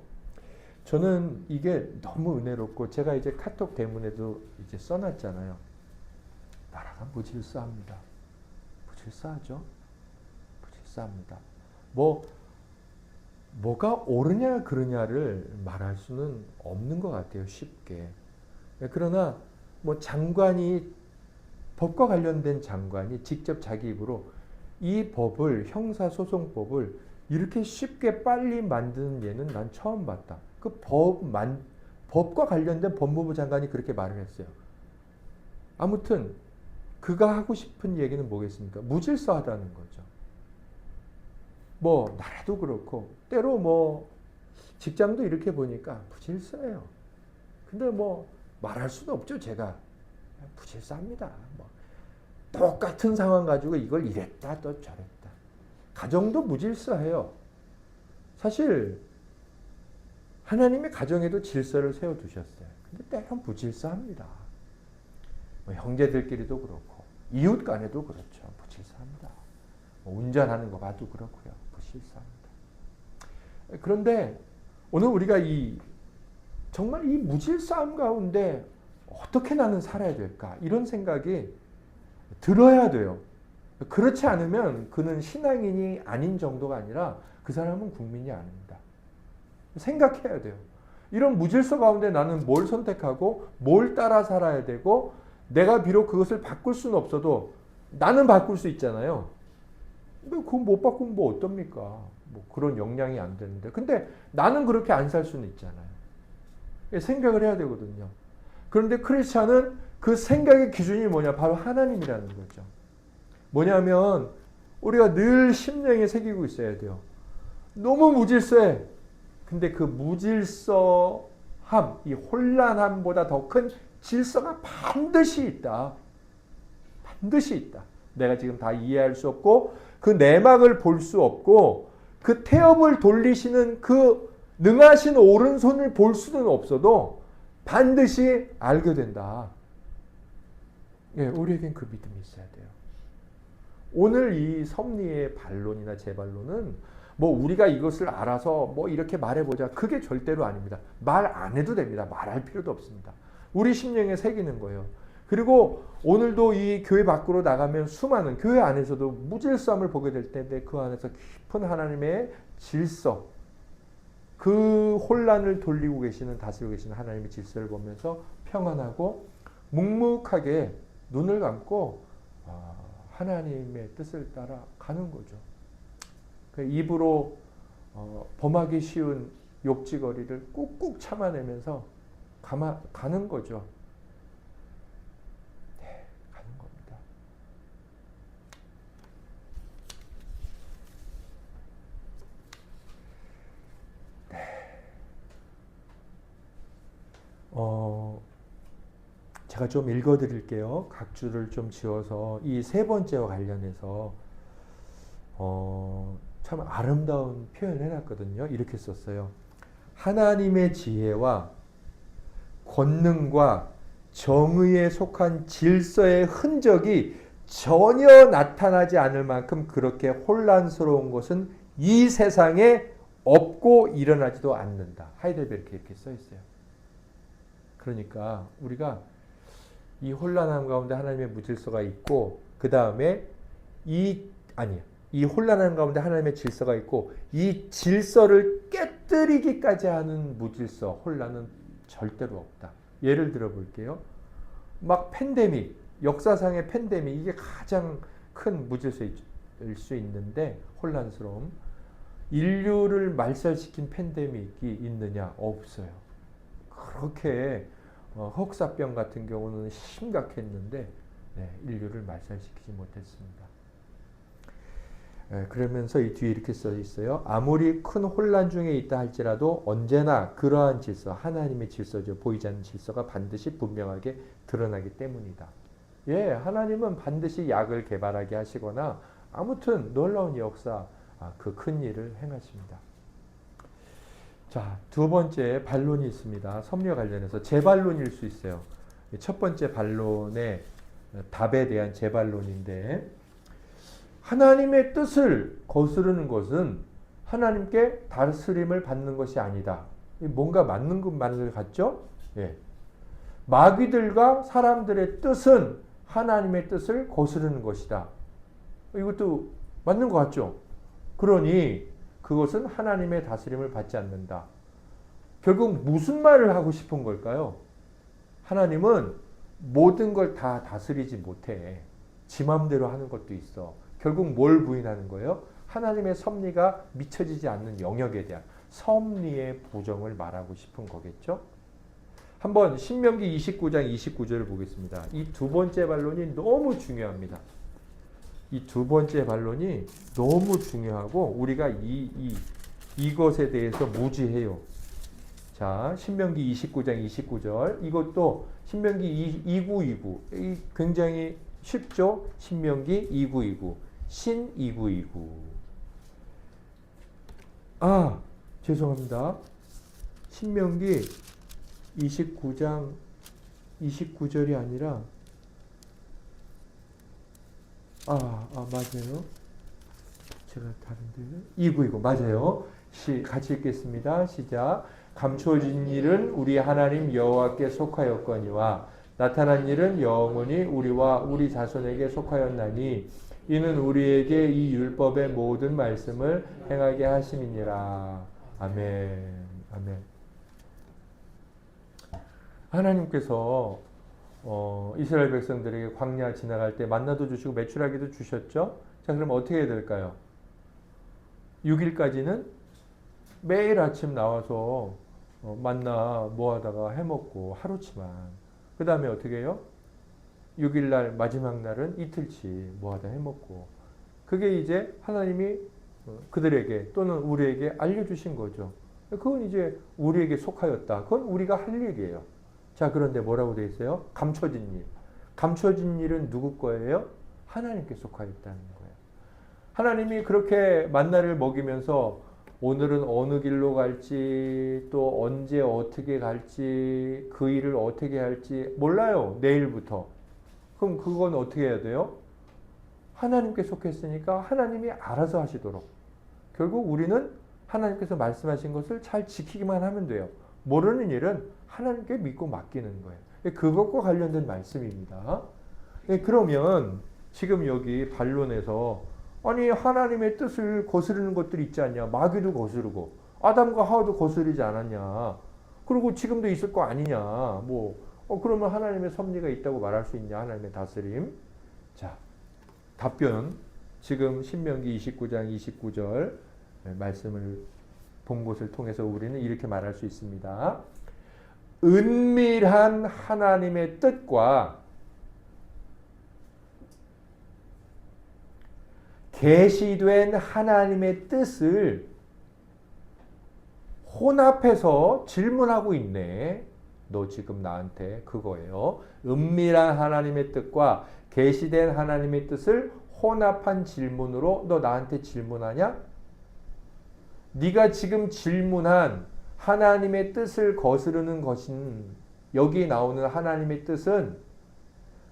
저는 이게 너무 은혜롭고, 제가 이제 카톡 대문에도 이제 써놨잖아요. 나라가 무질서합니다. 무질서하죠. 무질서합니다. 뭐가 옳으냐 그르냐를 말할 수는 없는 것 같아요. 쉽게. 그러나 뭐 장관이, 법과 관련된 장관이 직접 자기 입으로 이 법을, 형사소송법을 이렇게 쉽게 빨리 만드는 예는 난 처음 봤다. 그 법과 관련된 법무부 장관이 그렇게 말을 했어요. 아무튼 그가 하고 싶은 얘기는 뭐겠습니까? 무질서하다는 거죠. 뭐 나라도 그렇고 때로 뭐 직장도 이렇게 보니까 무질서해요. 근데 뭐 말할 수도 없죠. 제가 무질서합니다. 뭐 똑같은 상황 가지고 이걸 이랬다 또 저랬다. 가정도 무질서해요. 사실 하나님의 가정에도 질서를 세워두셨어요. 근데 때론 무질서합니다. 뭐 형제들끼리도 그렇고 이웃 간에도 그렇죠. 무질서합니다. 뭐 운전하는 거 봐도 그렇고요. 무질서합니다. 그런데 오늘 우리가 정말 이 무질서함 가운데 어떻게 나는 살아야 될까? 이런 생각이 들어야 돼요. 그렇지 않으면 그는 신앙인이 아닌 정도가 아니라 그 사람은 국민이 아닙니다. 생각해야 돼요. 이런 무질서 가운데 나는 뭘 선택하고 뭘 따라 살아야 되고, 내가 비록 그것을 바꿀 수는 없어도 나는 바꿀 수 있잖아요. 그거 못 바꾸면 뭐 어떻습니까? 뭐 그런 역량이 안 되는데. 근데 나는 그렇게 안 살 수는 있잖아요. 생각을 해야 되거든요. 그런데 크리스찬은 그 생각의 기준이 뭐냐? 바로 하나님이라는 거죠. 뭐냐면 우리가 늘 심령에 새기고 있어야 돼요. 너무 무질서해. 근데 그 무질서함, 이 혼란함보다 더 큰 질서가 반드시 있다. 반드시 있다. 내가 지금 다 이해할 수 없고 그 내막을 볼 수 없고 그 태엽을 돌리시는 그 능하신 오른손을 볼 수는 없어도 반드시 알게 된다. 예, 우리에겐 그 믿음이 있어야 돼요. 오늘 이 섭리의 반론이나 재반론은 뭐 우리가 이것을 알아서 뭐 이렇게 말해보자, 그게 절대로 아닙니다. 말 안 해도 됩니다. 말할 필요도 없습니다. 우리 심령에 새기는 거예요. 그리고 오늘도 이 교회 밖으로 나가면 수많은 교회 안에서도 무질서함을 보게 될 텐데 그 안에서 깊은 하나님의 질서, 그 혼란을 돌리고 계시는, 다스리고 계시는 하나님의 질서를 보면서 평안하고 묵묵하게 눈을 감고 하나님의 뜻을 따라 가는 거죠. 그 입으로 범하기 쉬운 욕지거리를 꾹꾹 참아내면서 가는 거죠. 네, 가는 겁니다. 네. 제가 좀 읽어드릴게요. 각 줄을 좀 지어서 이 세 번째와 관련해서 참 아름다운 표현을 해놨거든요. 이렇게 썼어요. 하나님의 지혜와 권능과 정의에 속한 질서의 흔적이 전혀 나타나지 않을 만큼 그렇게 혼란스러운 것은 이 세상에 없고 일어나지도 않는다. 하이델베르크에 이렇게 써 있어요. 그러니까 우리가 이 혼란함 가운데 하나님의 무질서가 있고, 그 다음에 이 혼란함 가운데 하나님의 질서가 있고, 이 질서를 깨뜨리기까지 하는 무질서, 혼란은 절대로 없다. 예를 들어 볼게요. 막 팬데믹, 역사상의 팬데믹, 이게 가장 큰 무질서일 수 있는데, 혼란스러움. 인류를 말살시킨 팬데믹이 있느냐? 없어요. 그렇게 흑사병 같은 경우는 심각했는데 인류를 말살시키지 못했습니다. 그러면서 이 뒤에 이렇게 써 있어요. 아무리 큰 혼란 중에 있다 할지라도 언제나 그러한 질서, 하나님의 질서죠. 보이지 않는 질서가 반드시 분명하게 드러나기 때문이다. 예, 하나님은 반드시 약을 개발하게 하시거나 아무튼 놀라운 역사, 그 큰 일을 행하십니다. 자, 두 번째 반론이 있습니다. 섭리와 관련해서 재반론일 수 있어요. 첫 번째 반론의 답에 대한 재반론인데, 하나님의 뜻을 거스르는 것은 하나님께 다스림을 받는 것이 아니다. 뭔가 맞는 것 같죠? 예. 마귀들과 사람들의 뜻은 하나님의 뜻을 거스르는 것이다. 이것도 맞는 것 같죠? 그러니 그것은 하나님의 다스림을 받지 않는다. 결국 무슨 말을 하고 싶은 걸까요? 하나님은 모든 걸 다 다스리지 못해. 지 맘대로 하는 것도 있어. 결국 뭘 부인하는 거예요? 하나님의 섭리가 미쳐지지 않는 영역에 대한 섭리의 부정을 말하고 싶은 거겠죠? 한번 신명기 29장 29절을 보겠습니다. 이 두 번째 반론이 너무 중요합니다. 이 두 번째 반론이 너무 중요하고 우리가 이것에 대해서 무지해요. 자, 신명기 29장 29절. 이것도 신명기 2929. 굉장히 쉽죠? 신명기 2929. 신 2929. 죄송합니다. 신명기 29장 29절이 아니라 맞아요. 제가 다른데 2929 맞아요. 같이 읽겠습니다. 시작. 감춰진 일은 우리 하나님 여호와께 속하였거니와 나타난 일은 영원히 우리와 우리 자손에게 속하였나니 이는 우리에게 이 율법의 모든 말씀을 행하게 하심이니라. 아멘. 아멘. 하나님께서 이스라엘 백성들에게 광야 지나갈 때 만나도 주시고 메추라기도 주셨죠. 자, 그럼 어떻게 해야 될까요? 6일까지는 매일 아침 나와서 만나 모아다가 해먹고 하루치만. 그 다음에 어떻게 해요? 6일날 마지막 날은 이틀치 모아다 해먹고. 그게 이제 하나님이 그들에게 또는 우리에게 알려주신 거죠. 그건 이제 우리에게 속하였다. 그건 우리가 할 얘기예요. 자, 그런데 뭐라고 되어 있어요? 감춰진 일. 감춰진 일은 누구 거예요? 하나님께 속하였다는 거예요. 하나님이 그렇게 만나를 먹이면서 오늘은 어느 길로 갈지, 또 언제 어떻게 갈지, 그 일을 어떻게 할지 몰라요. 내일부터. 그럼 그건 어떻게 해야 돼요? 하나님께 속했으니까 하나님이 알아서 하시도록. 결국 우리는 하나님께서 말씀하신 것을 잘 지키기만 하면 돼요. 모르는 일은 하나님께 믿고 맡기는 거예요. 그것과 관련된 말씀입니다. 그러면 지금 여기 반론에서 아니 하나님의 뜻을 거스르는 것들이 있지 않냐. 마귀도 거스르고 아담과 하와도 거스르지 않았냐? 그리고 지금도 있을 거 아니냐? 그러면 하나님의 섭리가 있다고 말할 수 있냐? 하나님의 다스림. 자, 답변. 지금 신명기 29장 29절 말씀을 본 것을 통해서 우리는 이렇게 말할 수 있습니다. 은밀한 하나님의 뜻과 계시된 하나님의 뜻을 혼합해서 질문하고 있네. 너 지금 나한테 그거예요. 은밀한 하나님의 뜻과 계시된 하나님의 뜻을 혼합한 질문으로 너 나한테 질문하냐? 네가 지금 질문한 하나님의 뜻을 거스르는 것인, 여기 나오는 하나님의 뜻은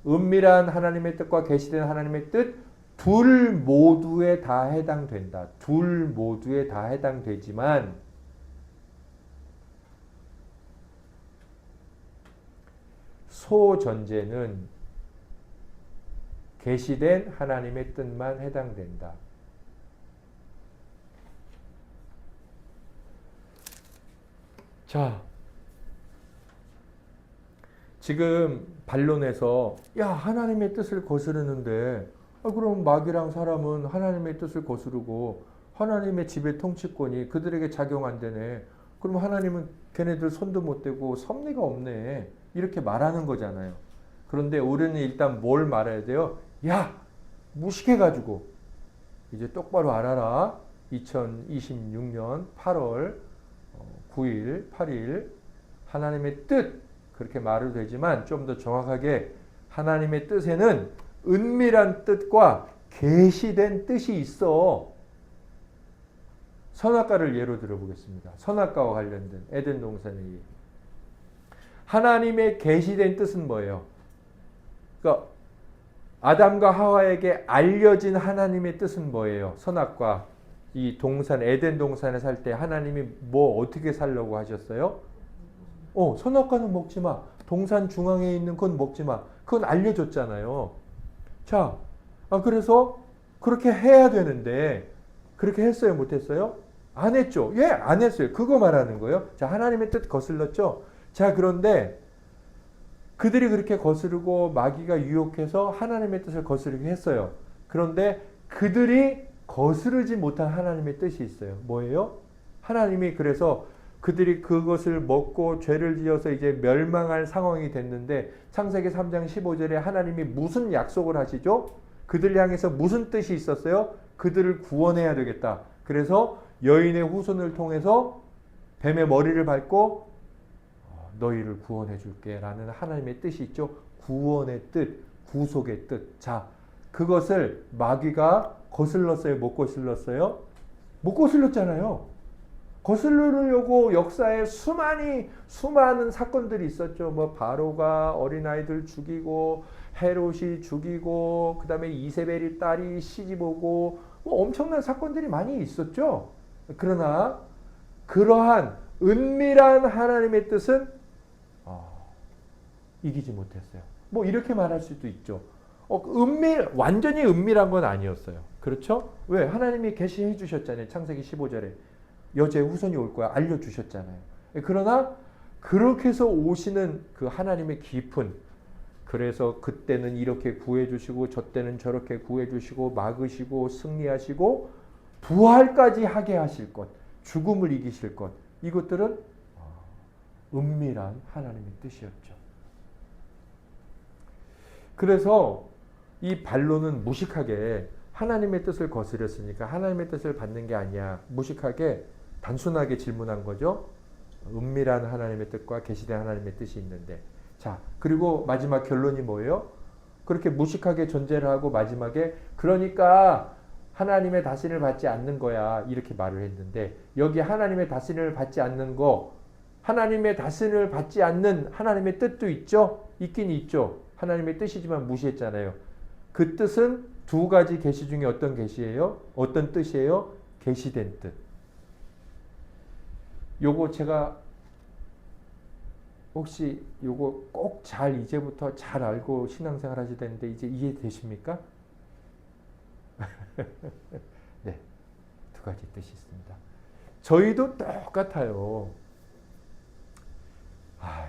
은밀한 하나님의 뜻과 계시된 하나님의 뜻 둘 모두에 다 해당된다. 둘 모두에 다 해당되지만 소전제는 계시된 하나님의 뜻만 해당된다. 자, 지금 반론에서 야, 하나님의 뜻을 거스르는데 그럼 마귀랑 사람은 하나님의 뜻을 거스르고 하나님의 지배 통치권이 그들에게 작용 안 되네. 그럼 하나님은 걔네들 손도 못 대고 섭리가 없네. 이렇게 말하는 거잖아요. 그런데 우리는 일단 뭘 말해야 돼요? 야! 무식해가지고 이제 똑바로 알아라. 2026년 8월 9일, 8일 하나님의 뜻 그렇게 말을 되지만 좀 더 정확하게 하나님의 뜻에는 은밀한 뜻과 계시된 뜻이 있어. 선악과를 예로 들어보겠습니다. 선악과와 관련된 에덴 동산의 일. 하나님의 계시된 뜻은 뭐예요? 그러니까 아담과 하와에게 알려진 하나님의 뜻은 뭐예요? 선악과 이 동산 에덴 동산에 살 때 하나님이 뭐 어떻게 살려고 하셨어요? 선악과는 먹지 마. 동산 중앙에 있는 건 먹지 마. 그건 알려줬잖아요. 자, 그래서 그렇게 해야 되는데 그렇게 했어요? 못했어요? 안 했죠. 예, 안 했어요. 그거 말하는 거예요. 자, 하나님의 뜻 거슬렀죠. 자, 그런데 그들이 그렇게 거스르고 마귀가 유혹해서 하나님의 뜻을 거스르게 했어요. 그런데 그들이 거스르지 못한 하나님의 뜻이 있어요. 뭐예요? 하나님이 그래서 그들이 그것을 먹고 죄를 지어서 이제 멸망할 상황이 됐는데 창세기 3장 15절에 하나님이 무슨 약속을 하시죠? 그들을 향해서 무슨 뜻이 있었어요? 그들을 구원해야 되겠다. 그래서 여인의 후손을 통해서 뱀의 머리를 밟고 너희를 구원해 줄게 라는 하나님의 뜻이 있죠. 구원의 뜻, 구속의 뜻. 자, 그것을 마귀가 거슬렀어요? 못 거슬렀어요? 못 거슬렀잖아요. 거슬르려고 역사에 수많은 사건들이 있었죠. 뭐 바로가 어린아이들 죽이고 헤롯이 죽이고 그 다음에 이세벨이 딸이 시집오고 뭐 엄청난 사건들이 많이 있었죠. 그러나 그러한 은밀한 하나님의 뜻은 이기지 못했어요. 뭐 이렇게 말할 수도 있죠. 완전히 은밀한 건 아니었어요. 그렇죠? 왜? 하나님이 계시해 주셨잖아요. 창세기 15절에. 여자의 후손이 올 거야. 알려주셨잖아요. 그러나 그렇게 해서 오시는 그 하나님의 깊은, 그래서 그때는 이렇게 구해주시고 저때는 저렇게 구해주시고 막으시고 승리하시고 부활까지 하게 하실 것, 죽음을 이기실 것, 이것들은 은밀한 하나님의 뜻이었죠. 그래서 이 반론은 무식하게 하나님의 뜻을 거스렸으니까 하나님의 뜻을 받는 게 아니야. 무식하게 단순하게 질문한 거죠. 은밀한 하나님의 뜻과 계시된 하나님의 뜻이 있는데. 자, 그리고 마지막 결론이 뭐예요? 그렇게 무식하게 존재를 하고 마지막에 그러니까 하나님의 다스림을 받지 않는 거야. 이렇게 말을 했는데 여기 하나님의 다스림을 받지 않는 거, 하나님의 다스림을 받지 않는 하나님의 뜻도 있죠? 있긴 있죠. 하나님의 뜻이지만 무시했잖아요. 그 뜻은 두 가지 계시 중에 어떤 계시예요? 어떤 뜻이에요? 계시된 뜻. 요거 제가 혹시 요거 꼭 잘 이제부터 잘 알고 신앙생활 하셔야 되는데 이제 이해되십니까? 네, 두 가지 뜻이 있습니다. 저희도 똑같아요.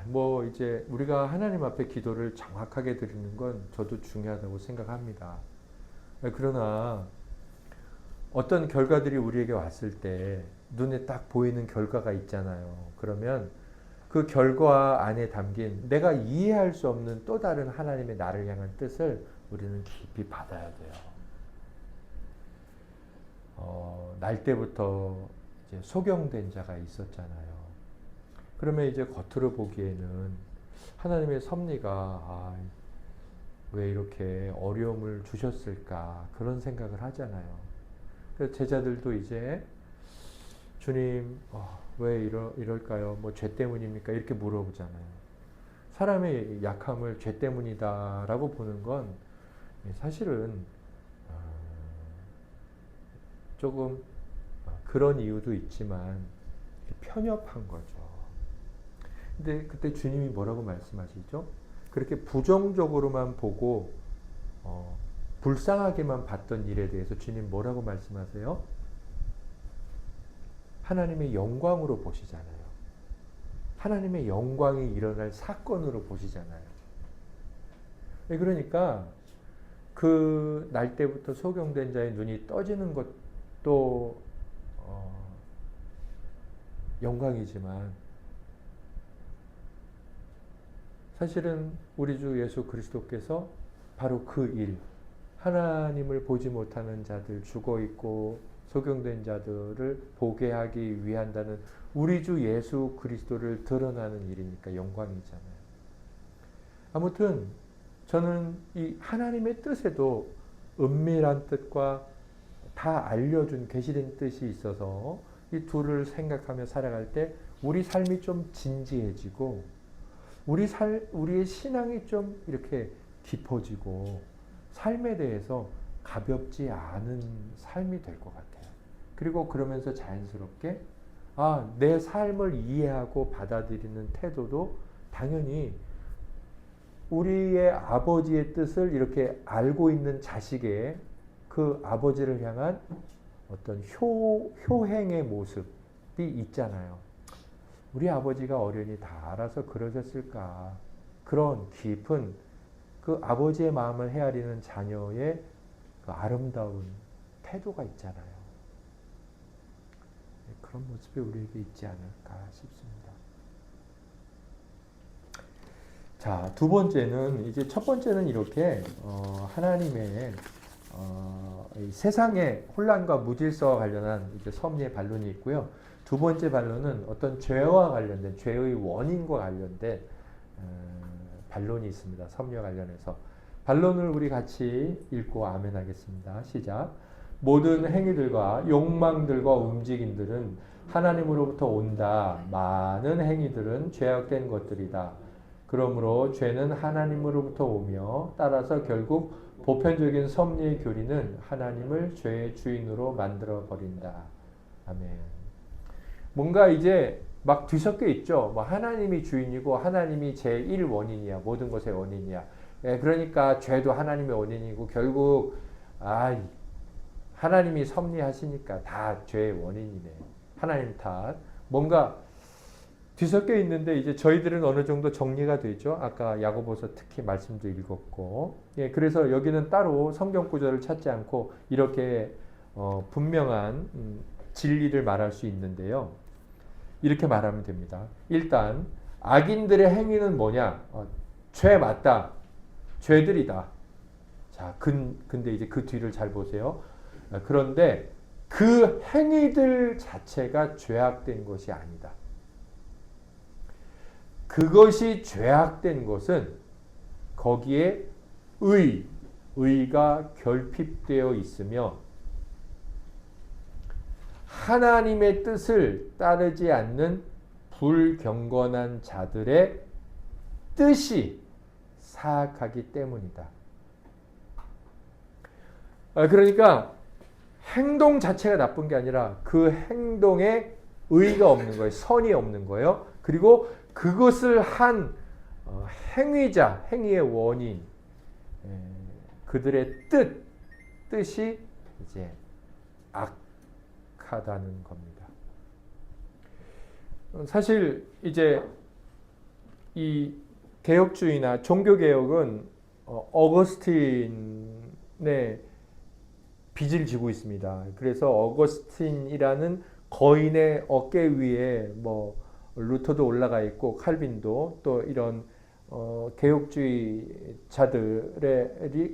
뭐 이제 우리가 하나님 앞에 기도를 정확하게 드리는 건 저도 중요하다고 생각합니다. 그러나 어떤 결과들이 우리에게 왔을 때 눈에 딱 보이는 결과가 있잖아요. 그러면 그 결과 안에 담긴 내가 이해할 수 없는 또 다른 하나님의 나를 향한 뜻을 우리는 깊이 받아야 돼요. 날 때부터 이제 소경된 자가 있었잖아요. 그러면 이제 겉으로 보기에는 하나님의 섭리가 왜 이렇게 어려움을 주셨을까 그런 생각을 하잖아요. 그래서 제자들도 이제 주님 왜 이럴까요? 뭐 죄 때문입니까? 이렇게 물어보잖아요. 사람의 약함을 죄 때문이다라고 보는 건 사실은 조금 그런 이유도 있지만 편협한 거죠. 근데 그때 주님이 뭐라고 말씀하시죠? 그렇게 부정적으로만 보고 불쌍하게만 봤던 일에 대해서 주님 뭐라고 말씀하세요? 하나님의 영광으로 보시잖아요. 하나님의 영광이 일어날 사건으로 보시잖아요. 그러니까 그 날 때부터 소경된 자의 눈이 떠지는 것도 영광이지만 사실은 우리 주 예수 그리스도께서 바로 그 일, 하나님을 보지 못하는 자들, 죽어있고 소경된 자들을 보게 하기 위한다는 우리 주 예수 그리스도를 드러나는 일이니까 영광이잖아요. 아무튼 저는 이 하나님의 뜻에도 은밀한 뜻과 다 알려준 계시된 뜻이 있어서 이 둘을 생각하며 살아갈 때 우리 삶이 좀 진지해지고 우리의 신앙이 좀 이렇게 깊어지고 삶에 대해서 가볍지 않은 삶이 될 것 같아요. 그리고 그러면서 자연스럽게 내 삶을 이해하고 받아들이는 태도도 당연히 우리의 아버지의 뜻을 이렇게 알고 있는 자식의 그 아버지를 향한 어떤 효행의 모습이 있잖아요. 우리 아버지가 어련히 다 알아서 그러셨을까. 그런 깊은 그 아버지의 마음을 헤아리는 자녀의 그 아름다운 태도가 있잖아요. 그런 모습이 우리에게 있지 않을까 싶습니다. 자, 두 번째는 이제 첫 번째는 이렇게 하나님의 세상의 혼란과 무질서와 관련한 이제 섭리의 반론이 있고요. 두 번째 반론은 어떤 죄와 관련된 죄의 원인과 관련된 반론이 있습니다. 섭리와 관련해서 반론을 우리 같이 읽고 아멘하겠습니다. 시작. 모든 행위들과 욕망들과 움직임들은 하나님으로부터 온다. 많은 행위들은 죄악된 것들이다. 그러므로 죄는 하나님으로부터 오며 따라서 결국 보편적인 섭리의 교리는 하나님을 죄의 주인으로 만들어 버린다. 아멘. 뭔가 이제 막 뒤섞여 있죠. 뭐 하나님이 주인이고 하나님이 제1 원인이야. 모든 것의 원인이야. 그러니까 죄도 하나님의 원인이고 결국 하나님이 섭리하시니까 다 죄의 원인이네. 하나님 탓. 뭔가 뒤섞여 있는데 이제 저희들은 어느 정도 정리가 되죠. 아까 야고보서 특히 말씀도 읽었고, 그래서 여기는 따로 성경 구절을 찾지 않고 이렇게 분명한 진리를 말할 수 있는데요. 이렇게 말하면 됩니다. 일단 악인들의 행위는 뭐냐? 죄 맞다. 죄들이다. 자, 근데 이제 그 뒤를 잘 보세요. 그런데 그 행위들 자체가 죄악된 것이 아니다. 그것이 죄악된 것은 거기에 의가 결핍되어 있으며 하나님의 뜻을 따르지 않는 불경건한 자들의 뜻이 사악하기 때문이다. 그러니까 행동 자체가 나쁜 게 아니라 그 행동에 의가 없는 거예요. 선이 없는 거예요. 그리고 그것을 한 행위자, 행위의 원인, 그들의 뜻이 이제 악하다는 겁니다. 사실 이제 이 개혁주의나 종교개혁은 어거스틴의 빚을 지고 있습니다. 그래서 어거스틴이라는 거인의 어깨 위에 뭐 루터도 올라가 있고 칼빈도 또 이런 개혁주의자들의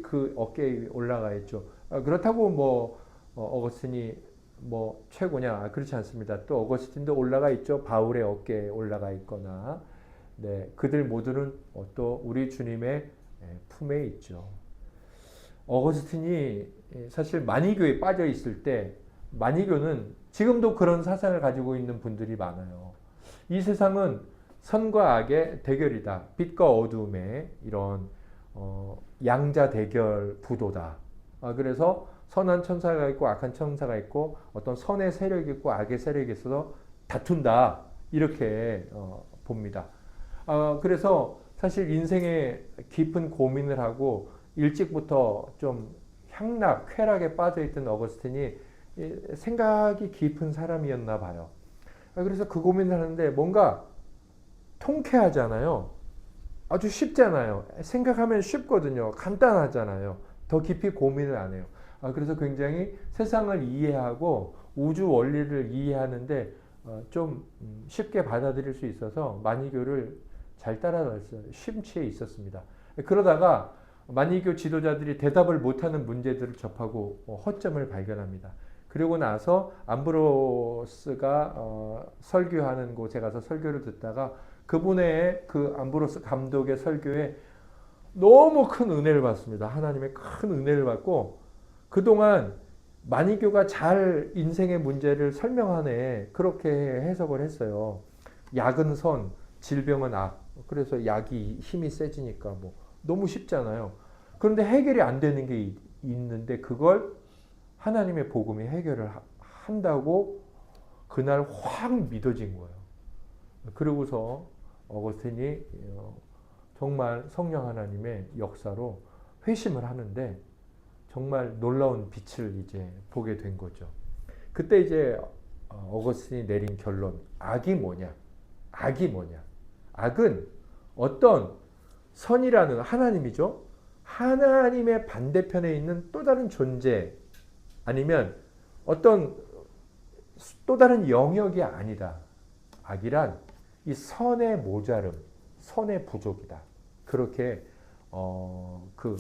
그 어깨 위에 올라가 있죠. 그렇다고 뭐 어거스틴이 뭐 최고냐? 그렇지 않습니다. 또 어거스틴도 올라가 있죠. 바울의 어깨에 올라가 있거나, 네, 그들 모두는 또 우리 주님의 품에 있죠. 어거스틴이 사실 만이교에 빠져 있을 때, 만이교는 지금도 그런 사상을 가지고 있는 분들이 많아요. 이 세상은 선과 악의 대결이다. 빛과 어둠의 이런 양자 대결 구도다. 그래서 선한 천사가 있고 악한 천사가 있고 어떤 선의 세력이 있고 악의 세력이 있어서 다툰다. 이렇게 봅니다. 그래서 사실 인생에 깊은 고민을 하고 일찍부터 좀 쾌락에 빠져있던 어거스틴이 생각이 깊은 사람이었나 봐요. 그래서 그 고민을 하는데 뭔가 통쾌하잖아요. 아주 쉽잖아요. 생각하면 쉽거든요. 간단하잖아요. 더 깊이 고민을 안 해요. 그래서 굉장히 세상을 이해하고 우주 원리를 이해하는데 좀 쉽게 받아들일 수 있어서 만이교를 잘 따라갔어요. 심취해 있었습니다. 그러다가 만이교 지도자들이 대답을 못하는 문제들을 접하고 허점을 발견합니다. 그리고 나서 암브로스가 설교하는 곳에 가서 설교를 듣다가 그분의 그 암브로스 감독의 설교에 너무 큰 은혜를 받습니다. 하나님의 큰 은혜를 받고 그동안 만이교가 잘 인생의 문제를 설명하네 그렇게 해석을 했어요. 약은 선, 질병은 악. 그래서 약이 힘이 세지니까 뭐 너무 쉽잖아요. 그런데 해결이 안 되는 게 있는데 그걸 하나님의 복음이 해결을 한다고 그날 확 믿어진 거예요. 그러고서 어거스틴이 정말 성령 하나님의 역사로 회심을 하는데 정말 놀라운 빛을 이제 보게 된 거죠. 그때 이제 어거스틴이 내린 결론, 악이 뭐냐? 악이 뭐냐? 악은 어떤 선이라는 하나님이죠. 하나님의 반대편에 있는 또 다른 존재 아니면 어떤 또 다른 영역이 아니다. 악이란 이 선의 모자름, 선의 부족이다. 그렇게 그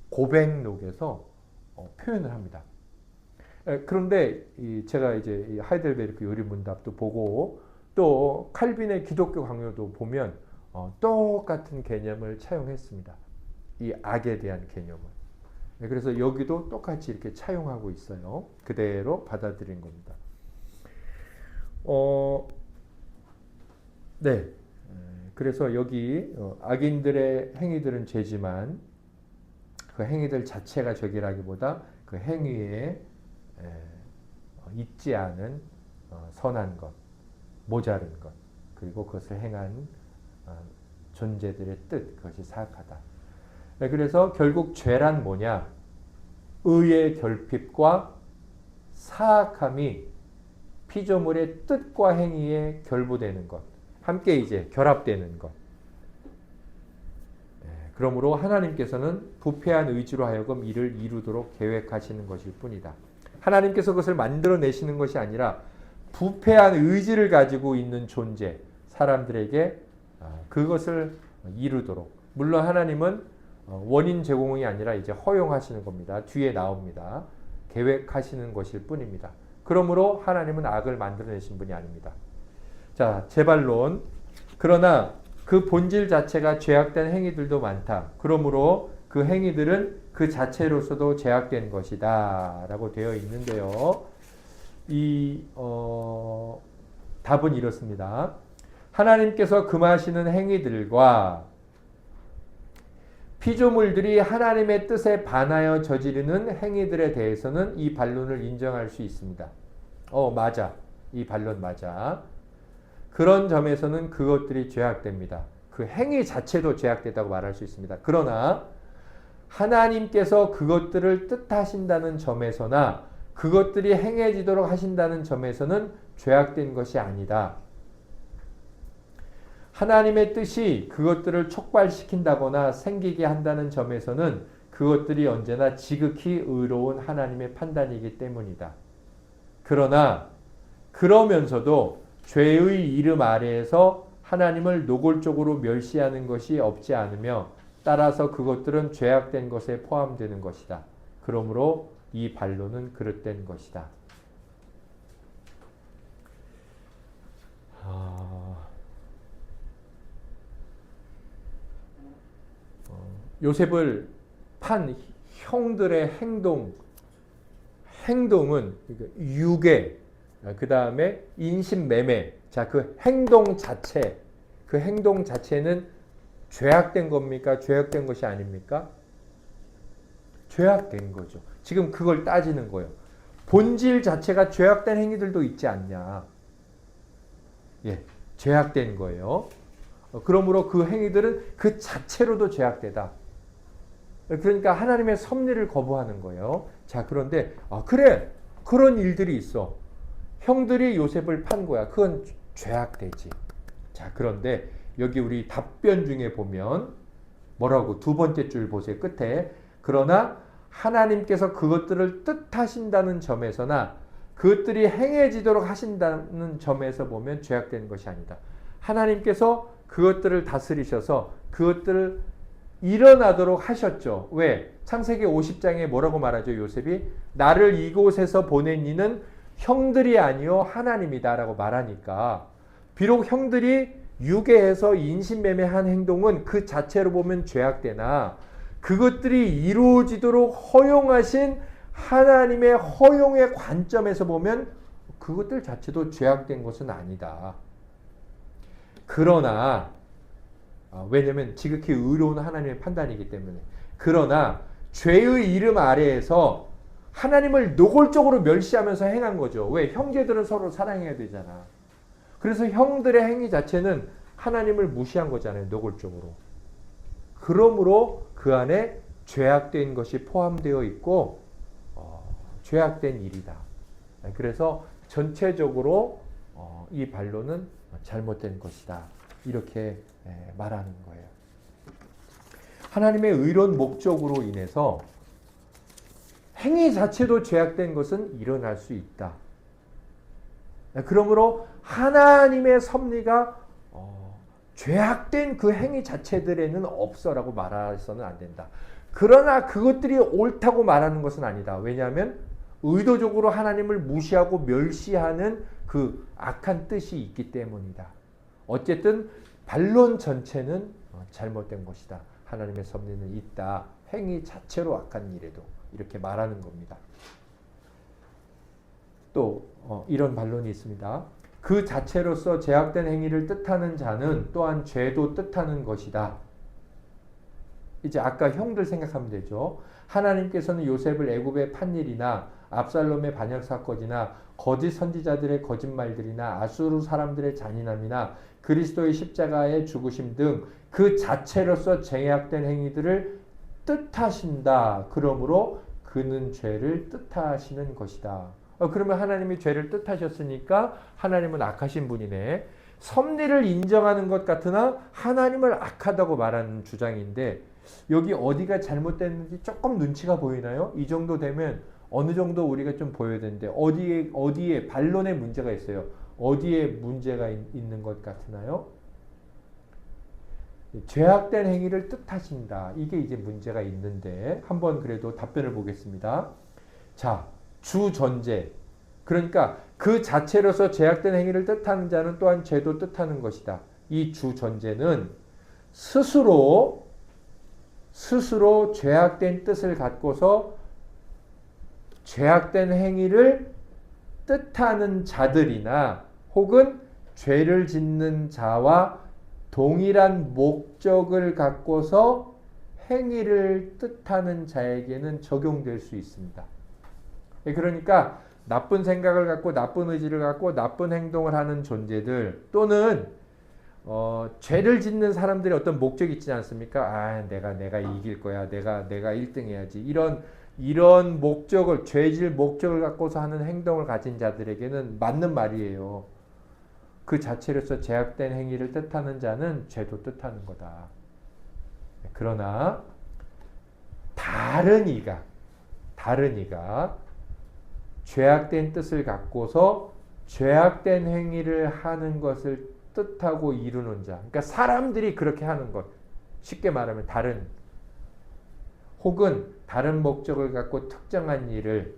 고백록에서 표현을 합니다. 그런데 제가 이제 하이델베르크 요리문답도 보고 또 칼빈의 기독교 강요도 보면 똑같은 개념을 차용했습니다. 이 악에 대한 개념을. 그래서 여기도 똑같이 이렇게 차용하고 있어요. 그대로 받아들인 겁니다. 네. 그래서 여기 악인들의 행위들은 죄지만 그 행위들 자체가 죄라기보다 그 행위에 있지 않은 선한 것, 모자른 것, 그리고 그것을 행한 존재들의 뜻, 그것이 사악하다. 그래서 결국 죄란 뭐냐? 의의 결핍과 사악함이 피조물의 뜻과 행위에 결부되는 것, 함께 이제 결합되는 것. 그러므로 하나님께서는 부패한 의지로 하여금 이를 이루도록 계획하시는 것일 뿐이다. 하나님께서 그것을 만들어내시는 것이 아니라 부패한 의지를 가지고 있는 존재, 사람들에게 그것을 이루도록. 물론 하나님은 원인 제공이 아니라 이제 허용하시는 겁니다. 뒤에 나옵니다. 계획하시는 것일 뿐입니다. 그러므로 하나님은 악을 만들어내신 분이 아닙니다. 자, 재반론. 그러나 그 본질 자체가 죄악된 행위들도 많다. 그러므로 그 행위들은 그 자체로서도 죄악된 것이다. 라고 되어 있는데요. 답은 이렇습니다. 하나님께서 금하시는 행위들과 피조물들이 하나님의 뜻에 반하여 저지르는 행위들에 대해서는 이 반론을 인정할 수 있습니다. 맞아. 이 반론 맞아. 그런 점에서는 그것들이 죄악됩니다. 그 행위 자체도 죄악되다고 말할 수 있습니다. 그러나 하나님께서 그것들을 뜻하신다는 점에서나 그것들이 행해지도록 하신다는 점에서는 죄악된 것이 아니다. 하나님의 뜻이 그것들을 촉발시킨다거나 생기게 한다는 점에서는 그것들이 언제나 지극히 의로운 하나님의 판단이기 때문이다. 그러나 그러면서도 죄의 이름 아래에서 하나님을 노골적으로 멸시하는 것이 없지 않으며 따라서 그것들은 죄악된 것에 포함되는 것이다. 그러므로 이 반론은 그릇된 것이다. 요셉을 판 형들의 행동은 유괴, 그 다음에 인신매매. 자, 그 행동 자체는 죄악된 겁니까? 죄악된 것이 아닙니까? 죄악된 거죠. 지금 그걸 따지는 거예요. 본질 자체가 죄악된 행위들도 있지 않냐. 예, 죄악된 거예요. 그러므로 그 행위들은 그 자체로도 죄악되다. 그러니까 하나님의 섭리를 거부하는 거예요. 자, 그런데 그래, 그런 일들이 있어. 형들이 요셉을 판 거야. 그건 죄악되지. 자, 그런데 여기 우리 답변 중에 보면 뭐라고? 두 번째 줄 보세요. 끝에. 그러나 하나님께서 그것들을 뜻하신다는 점에서나 그것들이 행해지도록 하신다는 점에서 보면 죄악된 것이 아니다. 하나님께서 그것들을 다스리셔서 그것들을 일어나도록 하셨죠. 왜? 창세기 50장에 뭐라고 말하죠? 요셉이 나를 이곳에서 보낸 이는 형들이 아니요 하나님이다 라고 말하니까, 비록 형들이 유괴해서 인신매매한 행동은 그 자체로 보면 죄악되나 그것들이 이루어지도록 허용하신 하나님의 허용의 관점에서 보면 그것들 자체도 죄악된 것은 아니다. 그러나 왜냐하면 지극히 의로운 하나님의 판단이기 때문에. 그러나 죄의 이름 아래에서 하나님을 노골적으로 멸시하면서 행한 거죠. 왜? 형제들은 서로 사랑해야 되잖아. 그래서 형들의 행위 자체는 하나님을 무시한 거잖아요. 노골적으로. 그러므로 그 안에 죄악된 것이 포함되어 있고 죄악된 일이다. 그래서 전체적으로 이 반론은 잘못된 것이다. 이렇게 말하는 거예요. 하나님의 의로운 목적으로 인해서 행위 자체도 죄악된 것은 일어날 수 있다. 그러므로 하나님의 섭리가 죄악된 그 행위 자체들에는 없어라고 말해서는 안 된다. 그러나 그것들이 옳다고 말하는 것은 아니다. 왜냐하면 의도적으로 하나님을 무시하고 멸시하는 그 악한 뜻이 있기 때문이다. 어쨌든 반론 전체는 잘못된 것이다. 하나님의 섭리는 있다. 행위 자체로 악한 일에도 이렇게 말하는 겁니다. 또 이런 반론이 있습니다. 그 자체로서 죄악된 행위를 뜻하는 자는 또한 죄도 뜻하는 것이다. 이제 아까 형들 생각하면 되죠. 하나님께서는 요셉을 애굽에 판 일이나 압살롬의 반역 사건이나 거짓 선지자들의 거짓말들이나 아수르 사람들의 잔인함이나 그리스도의 십자가의 죽으심 등 그 자체로서 죄악된 행위들을 뜻하신다. 그러므로 그는 죄를 뜻하시는 것이다. 그러면 하나님이 죄를 뜻하셨으니까 하나님은 악하신 분이네. 섭리를 인정하는 것 같으나 하나님을 악하다고 말하는 주장인데 여기 어디가 잘못됐는지 조금 눈치가 보이나요? 이 정도 되면 어느 정도 우리가 좀 보여야 되는데 어디에 반론에 문제가 있어요. 어디에 문제가 있는 것 같으나요? 죄악된 행위를 뜻하신다. 이게 이제 문제가 있는데 한번 그래도 답변을 보겠습니다. 자, 주전제. 그러니까 그 자체로서 죄악된 행위를 뜻하는 자는 또한 죄도 뜻하는 것이다. 이 주전제는 스스로 죄악된 뜻을 갖고서 죄악된 행위를 뜻하는 자들이나 혹은 죄를 짓는 자와 동일한 목적을 갖고서 행위를 뜻하는 자에게는 적용될 수 있습니다. 그러니까 나쁜 생각을 갖고 나쁜 의지를 갖고 나쁜 행동을 하는 존재들 또는 죄를 짓는 사람들의 어떤 목적이 있지 않습니까? 내가 이길 거야. 내가 1등 해야지. 이런 이런 목적을 죄질 목적을 갖고서 하는 행동을 가진 자들에게는 맞는 말이에요. 그 자체로서 제약된 행위를 뜻하는 자는 죄도 뜻하는 거다. 그러나 다른 이가 죄악된 뜻을 갖고서 죄악된 행위를 하는 것을 뜻하고 이루는 자. 그러니까 사람들이 그렇게 하는 것. 쉽게 말하면 혹은 다른 목적을 갖고 특정한 일을,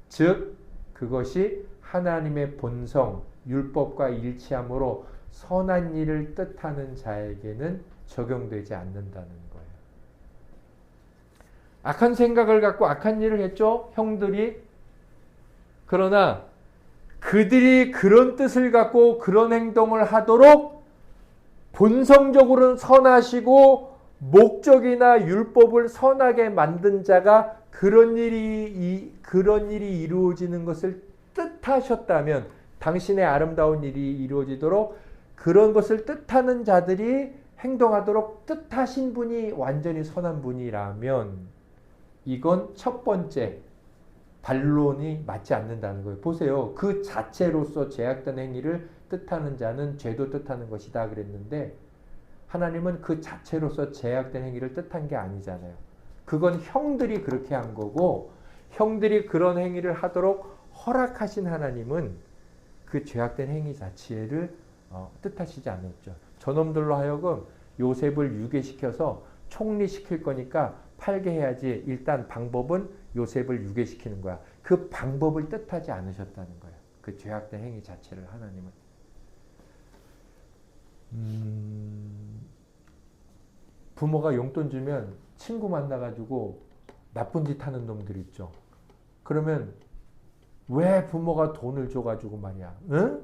즉 그것이 하나님의 본성, 율법과 일치함으로 선한 일을 뜻하는 자에게는 적용되지 않는다는 거예요. 악한 생각을 갖고 악한 일을 했죠, 형들이. 그러나 그들이 그런 뜻을 갖고 그런 행동을 하도록 본성적으로는 선하시고 목적이나 율법을 선하게 만든 자가 그런 일이 이루어지는 것을 뜻하셨다면, 당신의 아름다운 일이 이루어지도록 그런 것을 뜻하는 자들이 행동하도록 뜻하신 분이 완전히 선한 분이라면, 이건 첫 번째 반론이 맞지 않는다는 거예요. 보세요. 그 자체로서 죄악된 행위를 뜻하는 자는 죄도 뜻하는 것이다 그랬는데, 하나님은 그 자체로서 죄악된 행위를 뜻한 게 아니잖아요. 그건 형들이 그렇게 한 거고, 형들이 그런 행위를 하도록 허락하신 하나님은 그 죄악된 행위 자체를 뜻하시지 않았죠. 저놈들로 하여금 요셉을 유괴시켜서 총리시킬 거니까 팔게 해야지. 일단 방법은 요셉을 유괴시키는 거야. 그 방법을 뜻하지 않으셨다는 거예요. 그 죄악된 행위 자체를 하나님은. 부모가 용돈 주면 친구 만나가지고 나쁜 짓 하는 놈들 있죠. 그러면 왜 부모가 돈을 줘가지고 말이야, 응?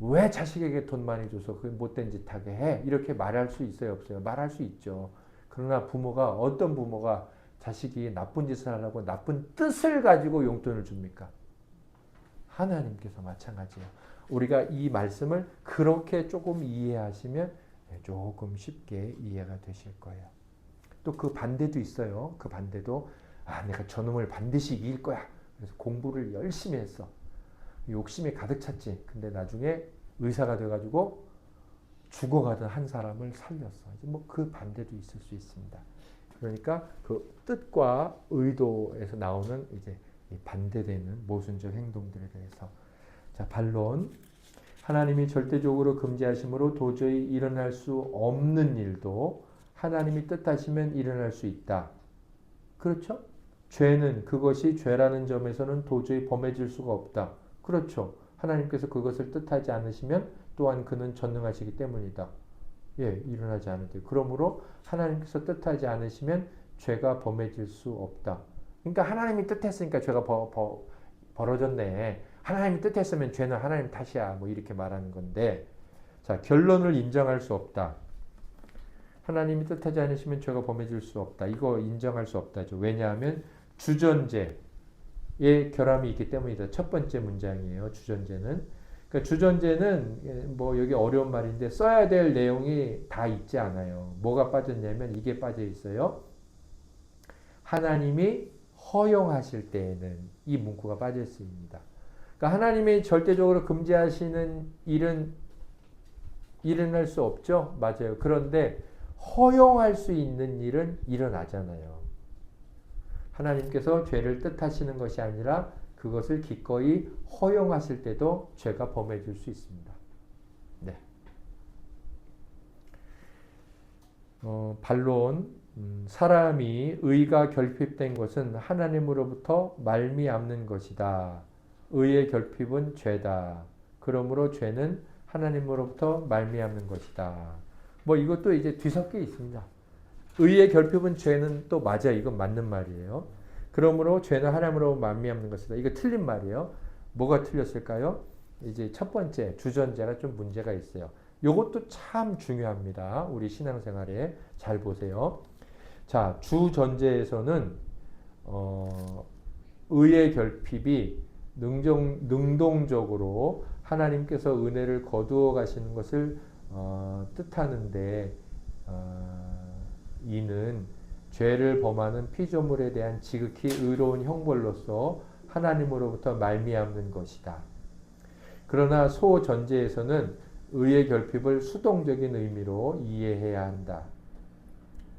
왜 자식에게 돈 많이 줘서 그 못된 짓 하게 해? 이렇게 말할 수 있어요, 없어요? 말할 수 있죠. 그러나 어떤 부모가 자식이 나쁜 짓을 하라고 나쁜 뜻을 가지고 용돈을 줍니까? 하나님께서 마찬가지예요. 우리가 이 말씀을 그렇게 조금 이해하시면 조금 쉽게 이해가 되실 거예요. 또 그 반대도 있어요. 그 반대도 내가 저놈을 반드시 이길 거야. 그래서 공부를 열심히 했어. 욕심이 가득 찼지. 근데 나중에 의사가 돼가지고 죽어가던 한 사람을 살렸어. 그 반대도 있을 수 있습니다. 그러니까 그 뜻과 의도에서 나오는 이제 반대되는 모순적 행동들에 대해서. 자, 반론. 하나님이 절대적으로 금지하심으로 도저히 일어날 수 없는 일도 하나님이 뜻하시면 일어날 수 있다. 그렇죠? 죄는 그것이 죄라는 점에서는 도저히 범해질 수가 없다. 그렇죠? 하나님께서 그것을 뜻하지 않으시면 또한 그는 전능하시기 때문이다. 일어나지 않을 때. 그러므로 하나님께서 뜻하지 않으시면 죄가 범해질 수 없다. 그러니까 하나님이 뜻했으니까 죄가 벌어졌네. 하나님이 뜻했으면 죄는 하나님 탓이야. 이렇게 말하는 건데, 자, 결론을 인정할 수 없다. 하나님이 뜻하지 않으시면 죄가 범해질 수 없다. 이거 인정할 수 없다죠. 왜냐하면 주전제의 결함이 있기 때문이다. 첫 번째 문장이에요. 주전제는. 그러니까 주전제는 여기 어려운 말인데 써야 될 내용이 다 있지 않아요. 뭐가 빠졌냐면 이게 빠져 있어요. 하나님이 허용하실 때에는 이 문구가 빠져 있습니다. 그러니까 하나님이 절대적으로 금지하시는 일은 일어날 수 없죠. 맞아요. 그런데 허용할 수 있는 일은 일어나잖아요. 하나님께서 죄를 뜻하시는 것이 아니라 그것을 기꺼이 허용하실 때도 죄가 범해질 수 있습니다. 네. 반론. 사람이 의가 결핍된 것은 하나님으로부터 말미암는 것이다. 의의 결핍은 죄다. 그러므로 죄는 하나님으로부터 말미암는 것이다. 이것도 이제 뒤섞여 있습니다. 의의 결핍은 죄는 또 맞아요. 이건 맞는 말이에요. 그러므로 죄는 하나님으로 말미암는 것이다. 이거 틀린 말이에요. 뭐가 틀렸을까요? 이제 첫 번째 주전제가 좀 문제가 있어요. 이것도 참 중요합니다. 우리 신앙생활에 잘 보세요. 자, 주전제에서는 의의 결핍이 능동적으로 하나님께서 은혜를 거두어 가시는 것을 뜻하는데, 이는 죄를 범하는 피조물에 대한 지극히 의로운 형벌로서 하나님으로부터 말미암는 것이다. 그러나 소전제에서는 의의 결핍을 수동적인 의미로 이해해야 한다.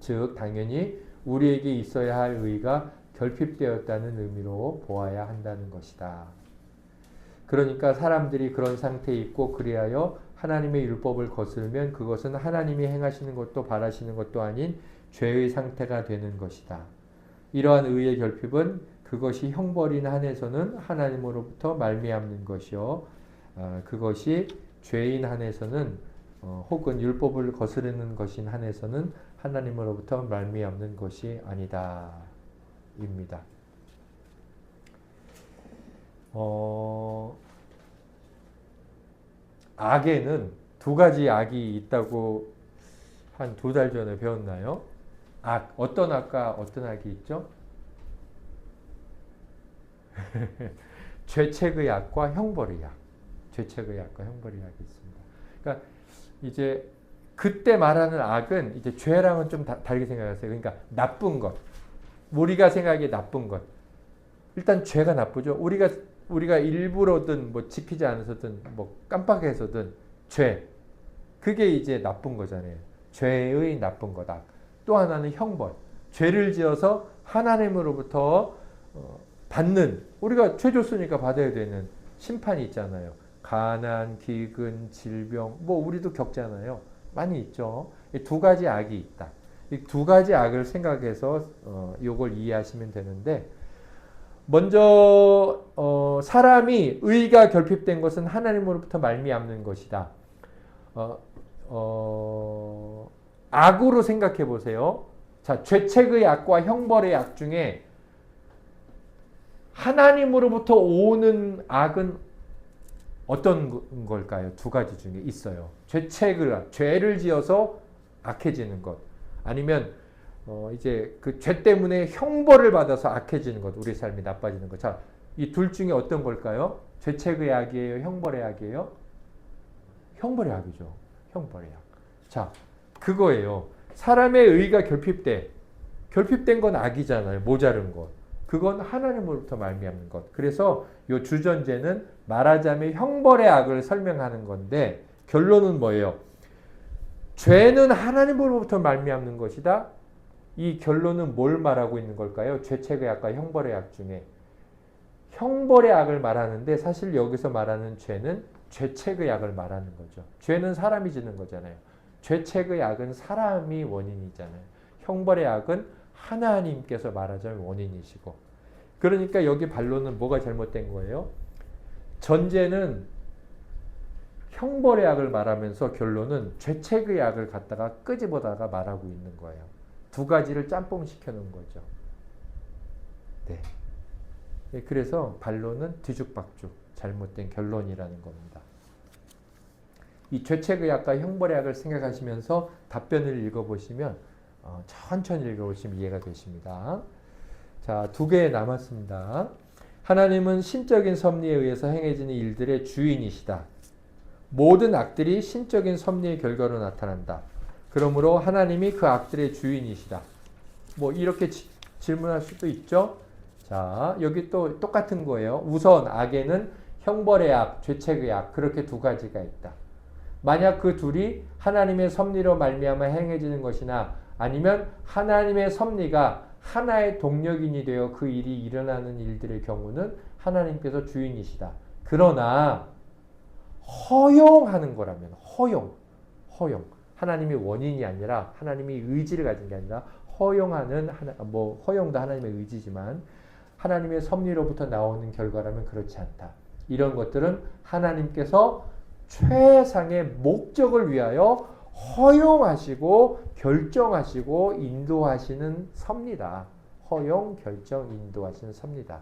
즉 당연히 우리에게 있어야 할 의가 결핍되었다는 의미로 보아야 한다는 것이다. 그러니까 사람들이 그런 상태에 있고 그리하여 하나님의 율법을 거스르면 그것은 하나님이 행하시는 것도 바라시는 것도 아닌 죄의 상태가 되는 것이다. 이러한 의의 결핍은 그것이 형벌인 한에서는 하나님으로부터 말미암는 것이요, 그것이 죄인 한에서는 혹은 율법을 거스르는 것인 한에서는 하나님으로부터 말미암는 것이 아니다. 입니다. 악에는 두 가지 악이 있다고 한 2달 전에 배웠나요? 악, 어떤 악과 어떤 악이 있죠? 죄책의 악과 형벌의 악. 죄책의 악과 형벌의 악이 있습니다. 그러니까 이제 그때 말하는 악은 이제 죄랑은 좀 다르게 생각하세요. 그러니까 나쁜 것. 우리가 생각하기에 나쁜 것. 일단 죄가 나쁘죠. 우리가 일부러든 뭐 지키지 않아서든 뭐 깜빡해서든 죄. 그게 이제 나쁜 거잖아요. 죄의 나쁜 거다. 또 하나는 형벌. 죄를 지어서 하나님으로부터 받는, 우리가 죄 줬으니까 받아야 되는 심판이 있잖아요. 가난, 기근, 질병, 뭐 우리도 겪잖아요. 많이 있죠. 이 두 가지 악이 있다. 이 두 가지 악을 생각해서 요걸 이해하시면 되는데, 먼저 사람이 의가 결핍된 것은 하나님으로부터 말미암는 것이다. 악으로 생각해 보세요. 자, 죄책의 악과 형벌의 악 중에 하나님으로부터 오는 악은 어떤 걸까요? 두 가지 중에 있어요. 죄를 지어서 악해지는 것. 아니면 이제 그 죄 때문에 형벌을 받아서 악해지는 것. 우리 삶이 나빠지는 것. 자, 이 둘 중에 어떤 걸까요? 죄책의 악이에요? 형벌의 악이에요? 형벌의 악이죠. 형벌의 악. 자, 그거예요. 사람의 의가 결핍된 건 악이잖아요. 모자른 것. 그건 하나님으로부터 말미암는 것. 그래서 이 주전제는 말하자면 형벌의 악을 설명하는 건데, 결론은 뭐예요? 죄는 하나님으로부터 말미암는 것이다. 이 결론은 뭘 말하고 있는 걸까요? 죄책의 악과 형벌의 악 중에 형벌의 악을 말하는데, 사실 여기서 말하는 죄는 죄책의 악을 말하는 거죠. 죄는 사람이 짓는 거잖아요. 죄책의 악은 사람이 원인이잖아요. 형벌의 악은 하나님께서 말하자면 원인이시고. 그러니까 여기 반론은 뭐가 잘못된 거예요? 전제는 형벌의 악을 말하면서 결론은 죄책의 악을 갖다가 끄집어다가 말하고 있는 거예요. 두 가지를 짬뽕시켜 놓은 거죠. 네. 그래서 반론은 뒤죽박죽 잘못된 결론이라는 겁니다. 이 죄책의 악과 형벌의 악을 생각하시면서 답변을 읽어보시면 천천히 읽어보시면 이해가 되십니다. 자, 2개 남았습니다. 하나님은 신적인 섭리에 의해서 행해지는 일들의 주인이시다. 모든 악들이 신적인 섭리의 결과로 나타난다. 그러므로 하나님이 그 악들의 주인이시다. 뭐 이렇게 질문할 수도 있죠. 자, 여기 또 똑같은 거예요. 우선 악에는 형벌의 악, 죄책의 악, 그렇게 두 가지가 있다. 만약 그 둘이 하나님의 섭리로 말미암아 행해지는 것이나 아니면 하나님의 섭리가 하나의 동력인이 되어 그 일이 일어나는 일들의 경우는 하나님께서 주인이시다. 그러나 허용하는 거라면 허용. 하나님이 원인이 아니라 하나님이 의지를 가진 게 아니라 허용하는 허용도 하나님의 의지지만 하나님의 섭리로부터 나오는 결과라면 그렇지 않다. 이런 것들은 하나님께서 최상의 목적을 위하여 허용하시고 결정하시고 인도하시는 섭니다. 허용, 결정, 인도하시는 섭니다.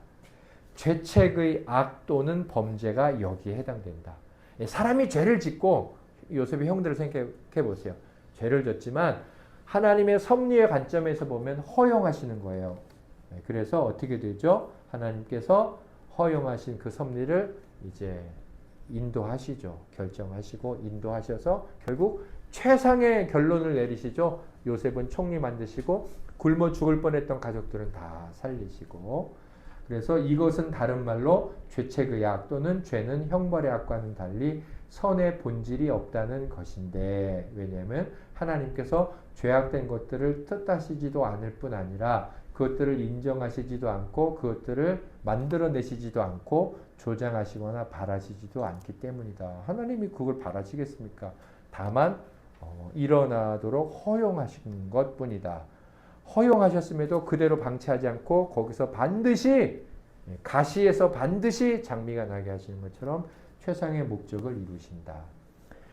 죄책의 악 또는 범죄가 여기에 해당된다. 사람이 죄를 짓고, 요셉의 형들을 생각해 보세요. 죄를 졌지만 하나님의 섭리의 관점에서 보면 허용하시는 거예요. 그래서 어떻게 되죠? 하나님께서 허용하신 그 섭리를 이제 인도하시죠. 결정하시고 인도하셔서 결국 최상의 결론을 내리시죠. 요셉은 총리 만드시고 굶어 죽을 뻔했던 가족들은 다 살리시고, 그래서 이것은 다른 말로 죄책의악 또는 죄는 형벌의 악과는 달리 선의 본질이 없다는 것인데, 왜냐하면 하나님께서 죄악된 것들을 뜻하시지도 않을 뿐 아니라 그것들을 인정하시지도 않고 그것들을 만들어내시지도 않고 조장하시거나 바라시지도 않기 때문이다. 하나님이 그걸 바라시겠습니까? 다만 일어나도록 허용하신 것뿐이다. 허용하셨음에도 그대로 방치하지 않고 거기서 반드시, 가시에서 반드시 장미가 나게 하시는 것처럼 최상의 목적을 이루신다.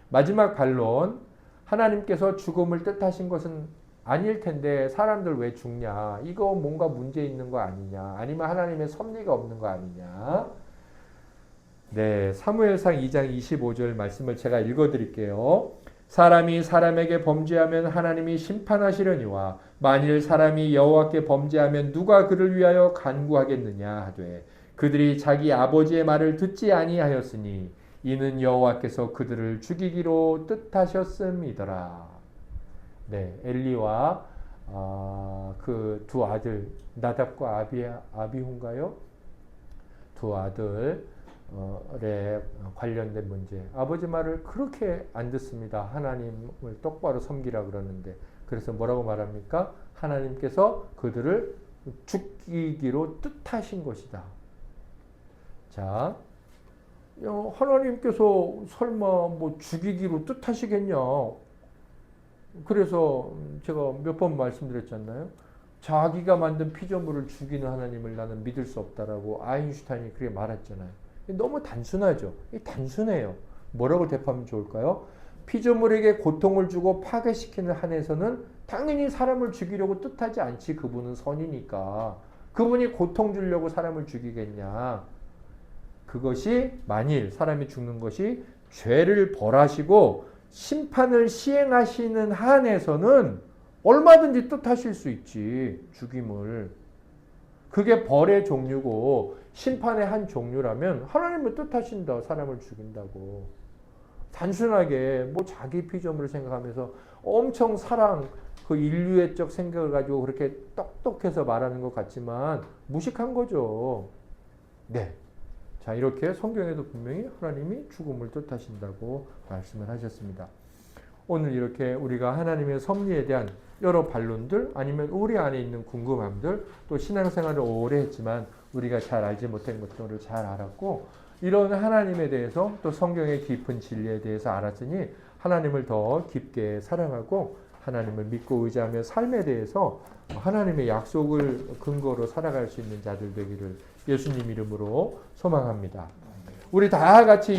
마지막 반론, 하나님께서 죽음을 뜻하신 것은 아닐 텐데 사람들 왜 죽냐? 이거 뭔가 문제 있는 거 아니냐? 아니면 하나님의 섭리가 없는 거 아니냐? 네, 사무엘상 2장 25절 말씀을 제가 읽어드릴게요. 사람이 사람에게 범죄하면 하나님이 심판하시려니와 만일 사람이 여호와께 범죄하면 누가 그를 위하여 간구하겠느냐 하되 그들이 자기 아버지의 말을 듣지 아니하였으니 이는 여호와께서 그들을 죽이기로 뜻하셨음이더라. 네, 엘리와 그 두 아들 나답과 아비후인가요? 두 아들의 관련된 문제. 아버지 말을 그렇게 안 듣습니다. 하나님을 똑바로 섬기라 그러는데, 그래서 뭐라고 말합니까? 하나님께서 그들을 죽이기로 뜻하신 것이다. 자, 하나님께서 설마 뭐 죽이기로 뜻하시겠냐? 그래서 제가 몇 번 말씀드렸잖아요. 자기가 만든 피조물을 죽이는 하나님을 나는 믿을 수 없다라고 아인슈타인이 그렇게 말했잖아요. 너무 단순하죠. 단순해요. 뭐라고 대답하면 좋을까요? 피조물에게 고통을 주고 파괴시키는 한에서는 당연히 사람을 죽이려고 뜻하지 않지. 그분은 선이니까. 그분이 고통 주려고 사람을 죽이겠냐. 그것이 만일 사람이 죽는 것이 죄를 벌하시고 심판을 시행하시는 한에서는 얼마든지 뜻하실 수 있지. 죽임을. 그게 벌의 종류고 심판의 한 종류라면 하나님은 뜻하신다. 사람을 죽인다고. 단순하게 뭐 자기 피조물을 생각하면서 엄청 사랑, 그 인류애적 생각을 가지고 그렇게 똑똑해서 말하는 것 같지만 무식한 거죠. 네. 자, 이렇게 성경에도 분명히 하나님이 죽음을 뜻하신다고 말씀을 하셨습니다. 오늘 이렇게 우리가 하나님의 섭리에 대한 여러 반론들, 아니면 우리 안에 있는 궁금함들, 또 신앙생활을 오래 했지만 우리가 잘 알지 못한 것들을 잘 알았고, 이런 하나님에 대해서 또 성경의 깊은 진리에 대해서 알았으니 하나님을 더 깊게 사랑하고 하나님을 믿고 의지하며 삶에 대해서 하나님의 약속을 근거로 살아갈 수 있는 자들 되기를 예수님 이름으로 소망합니다. 우리 다 같이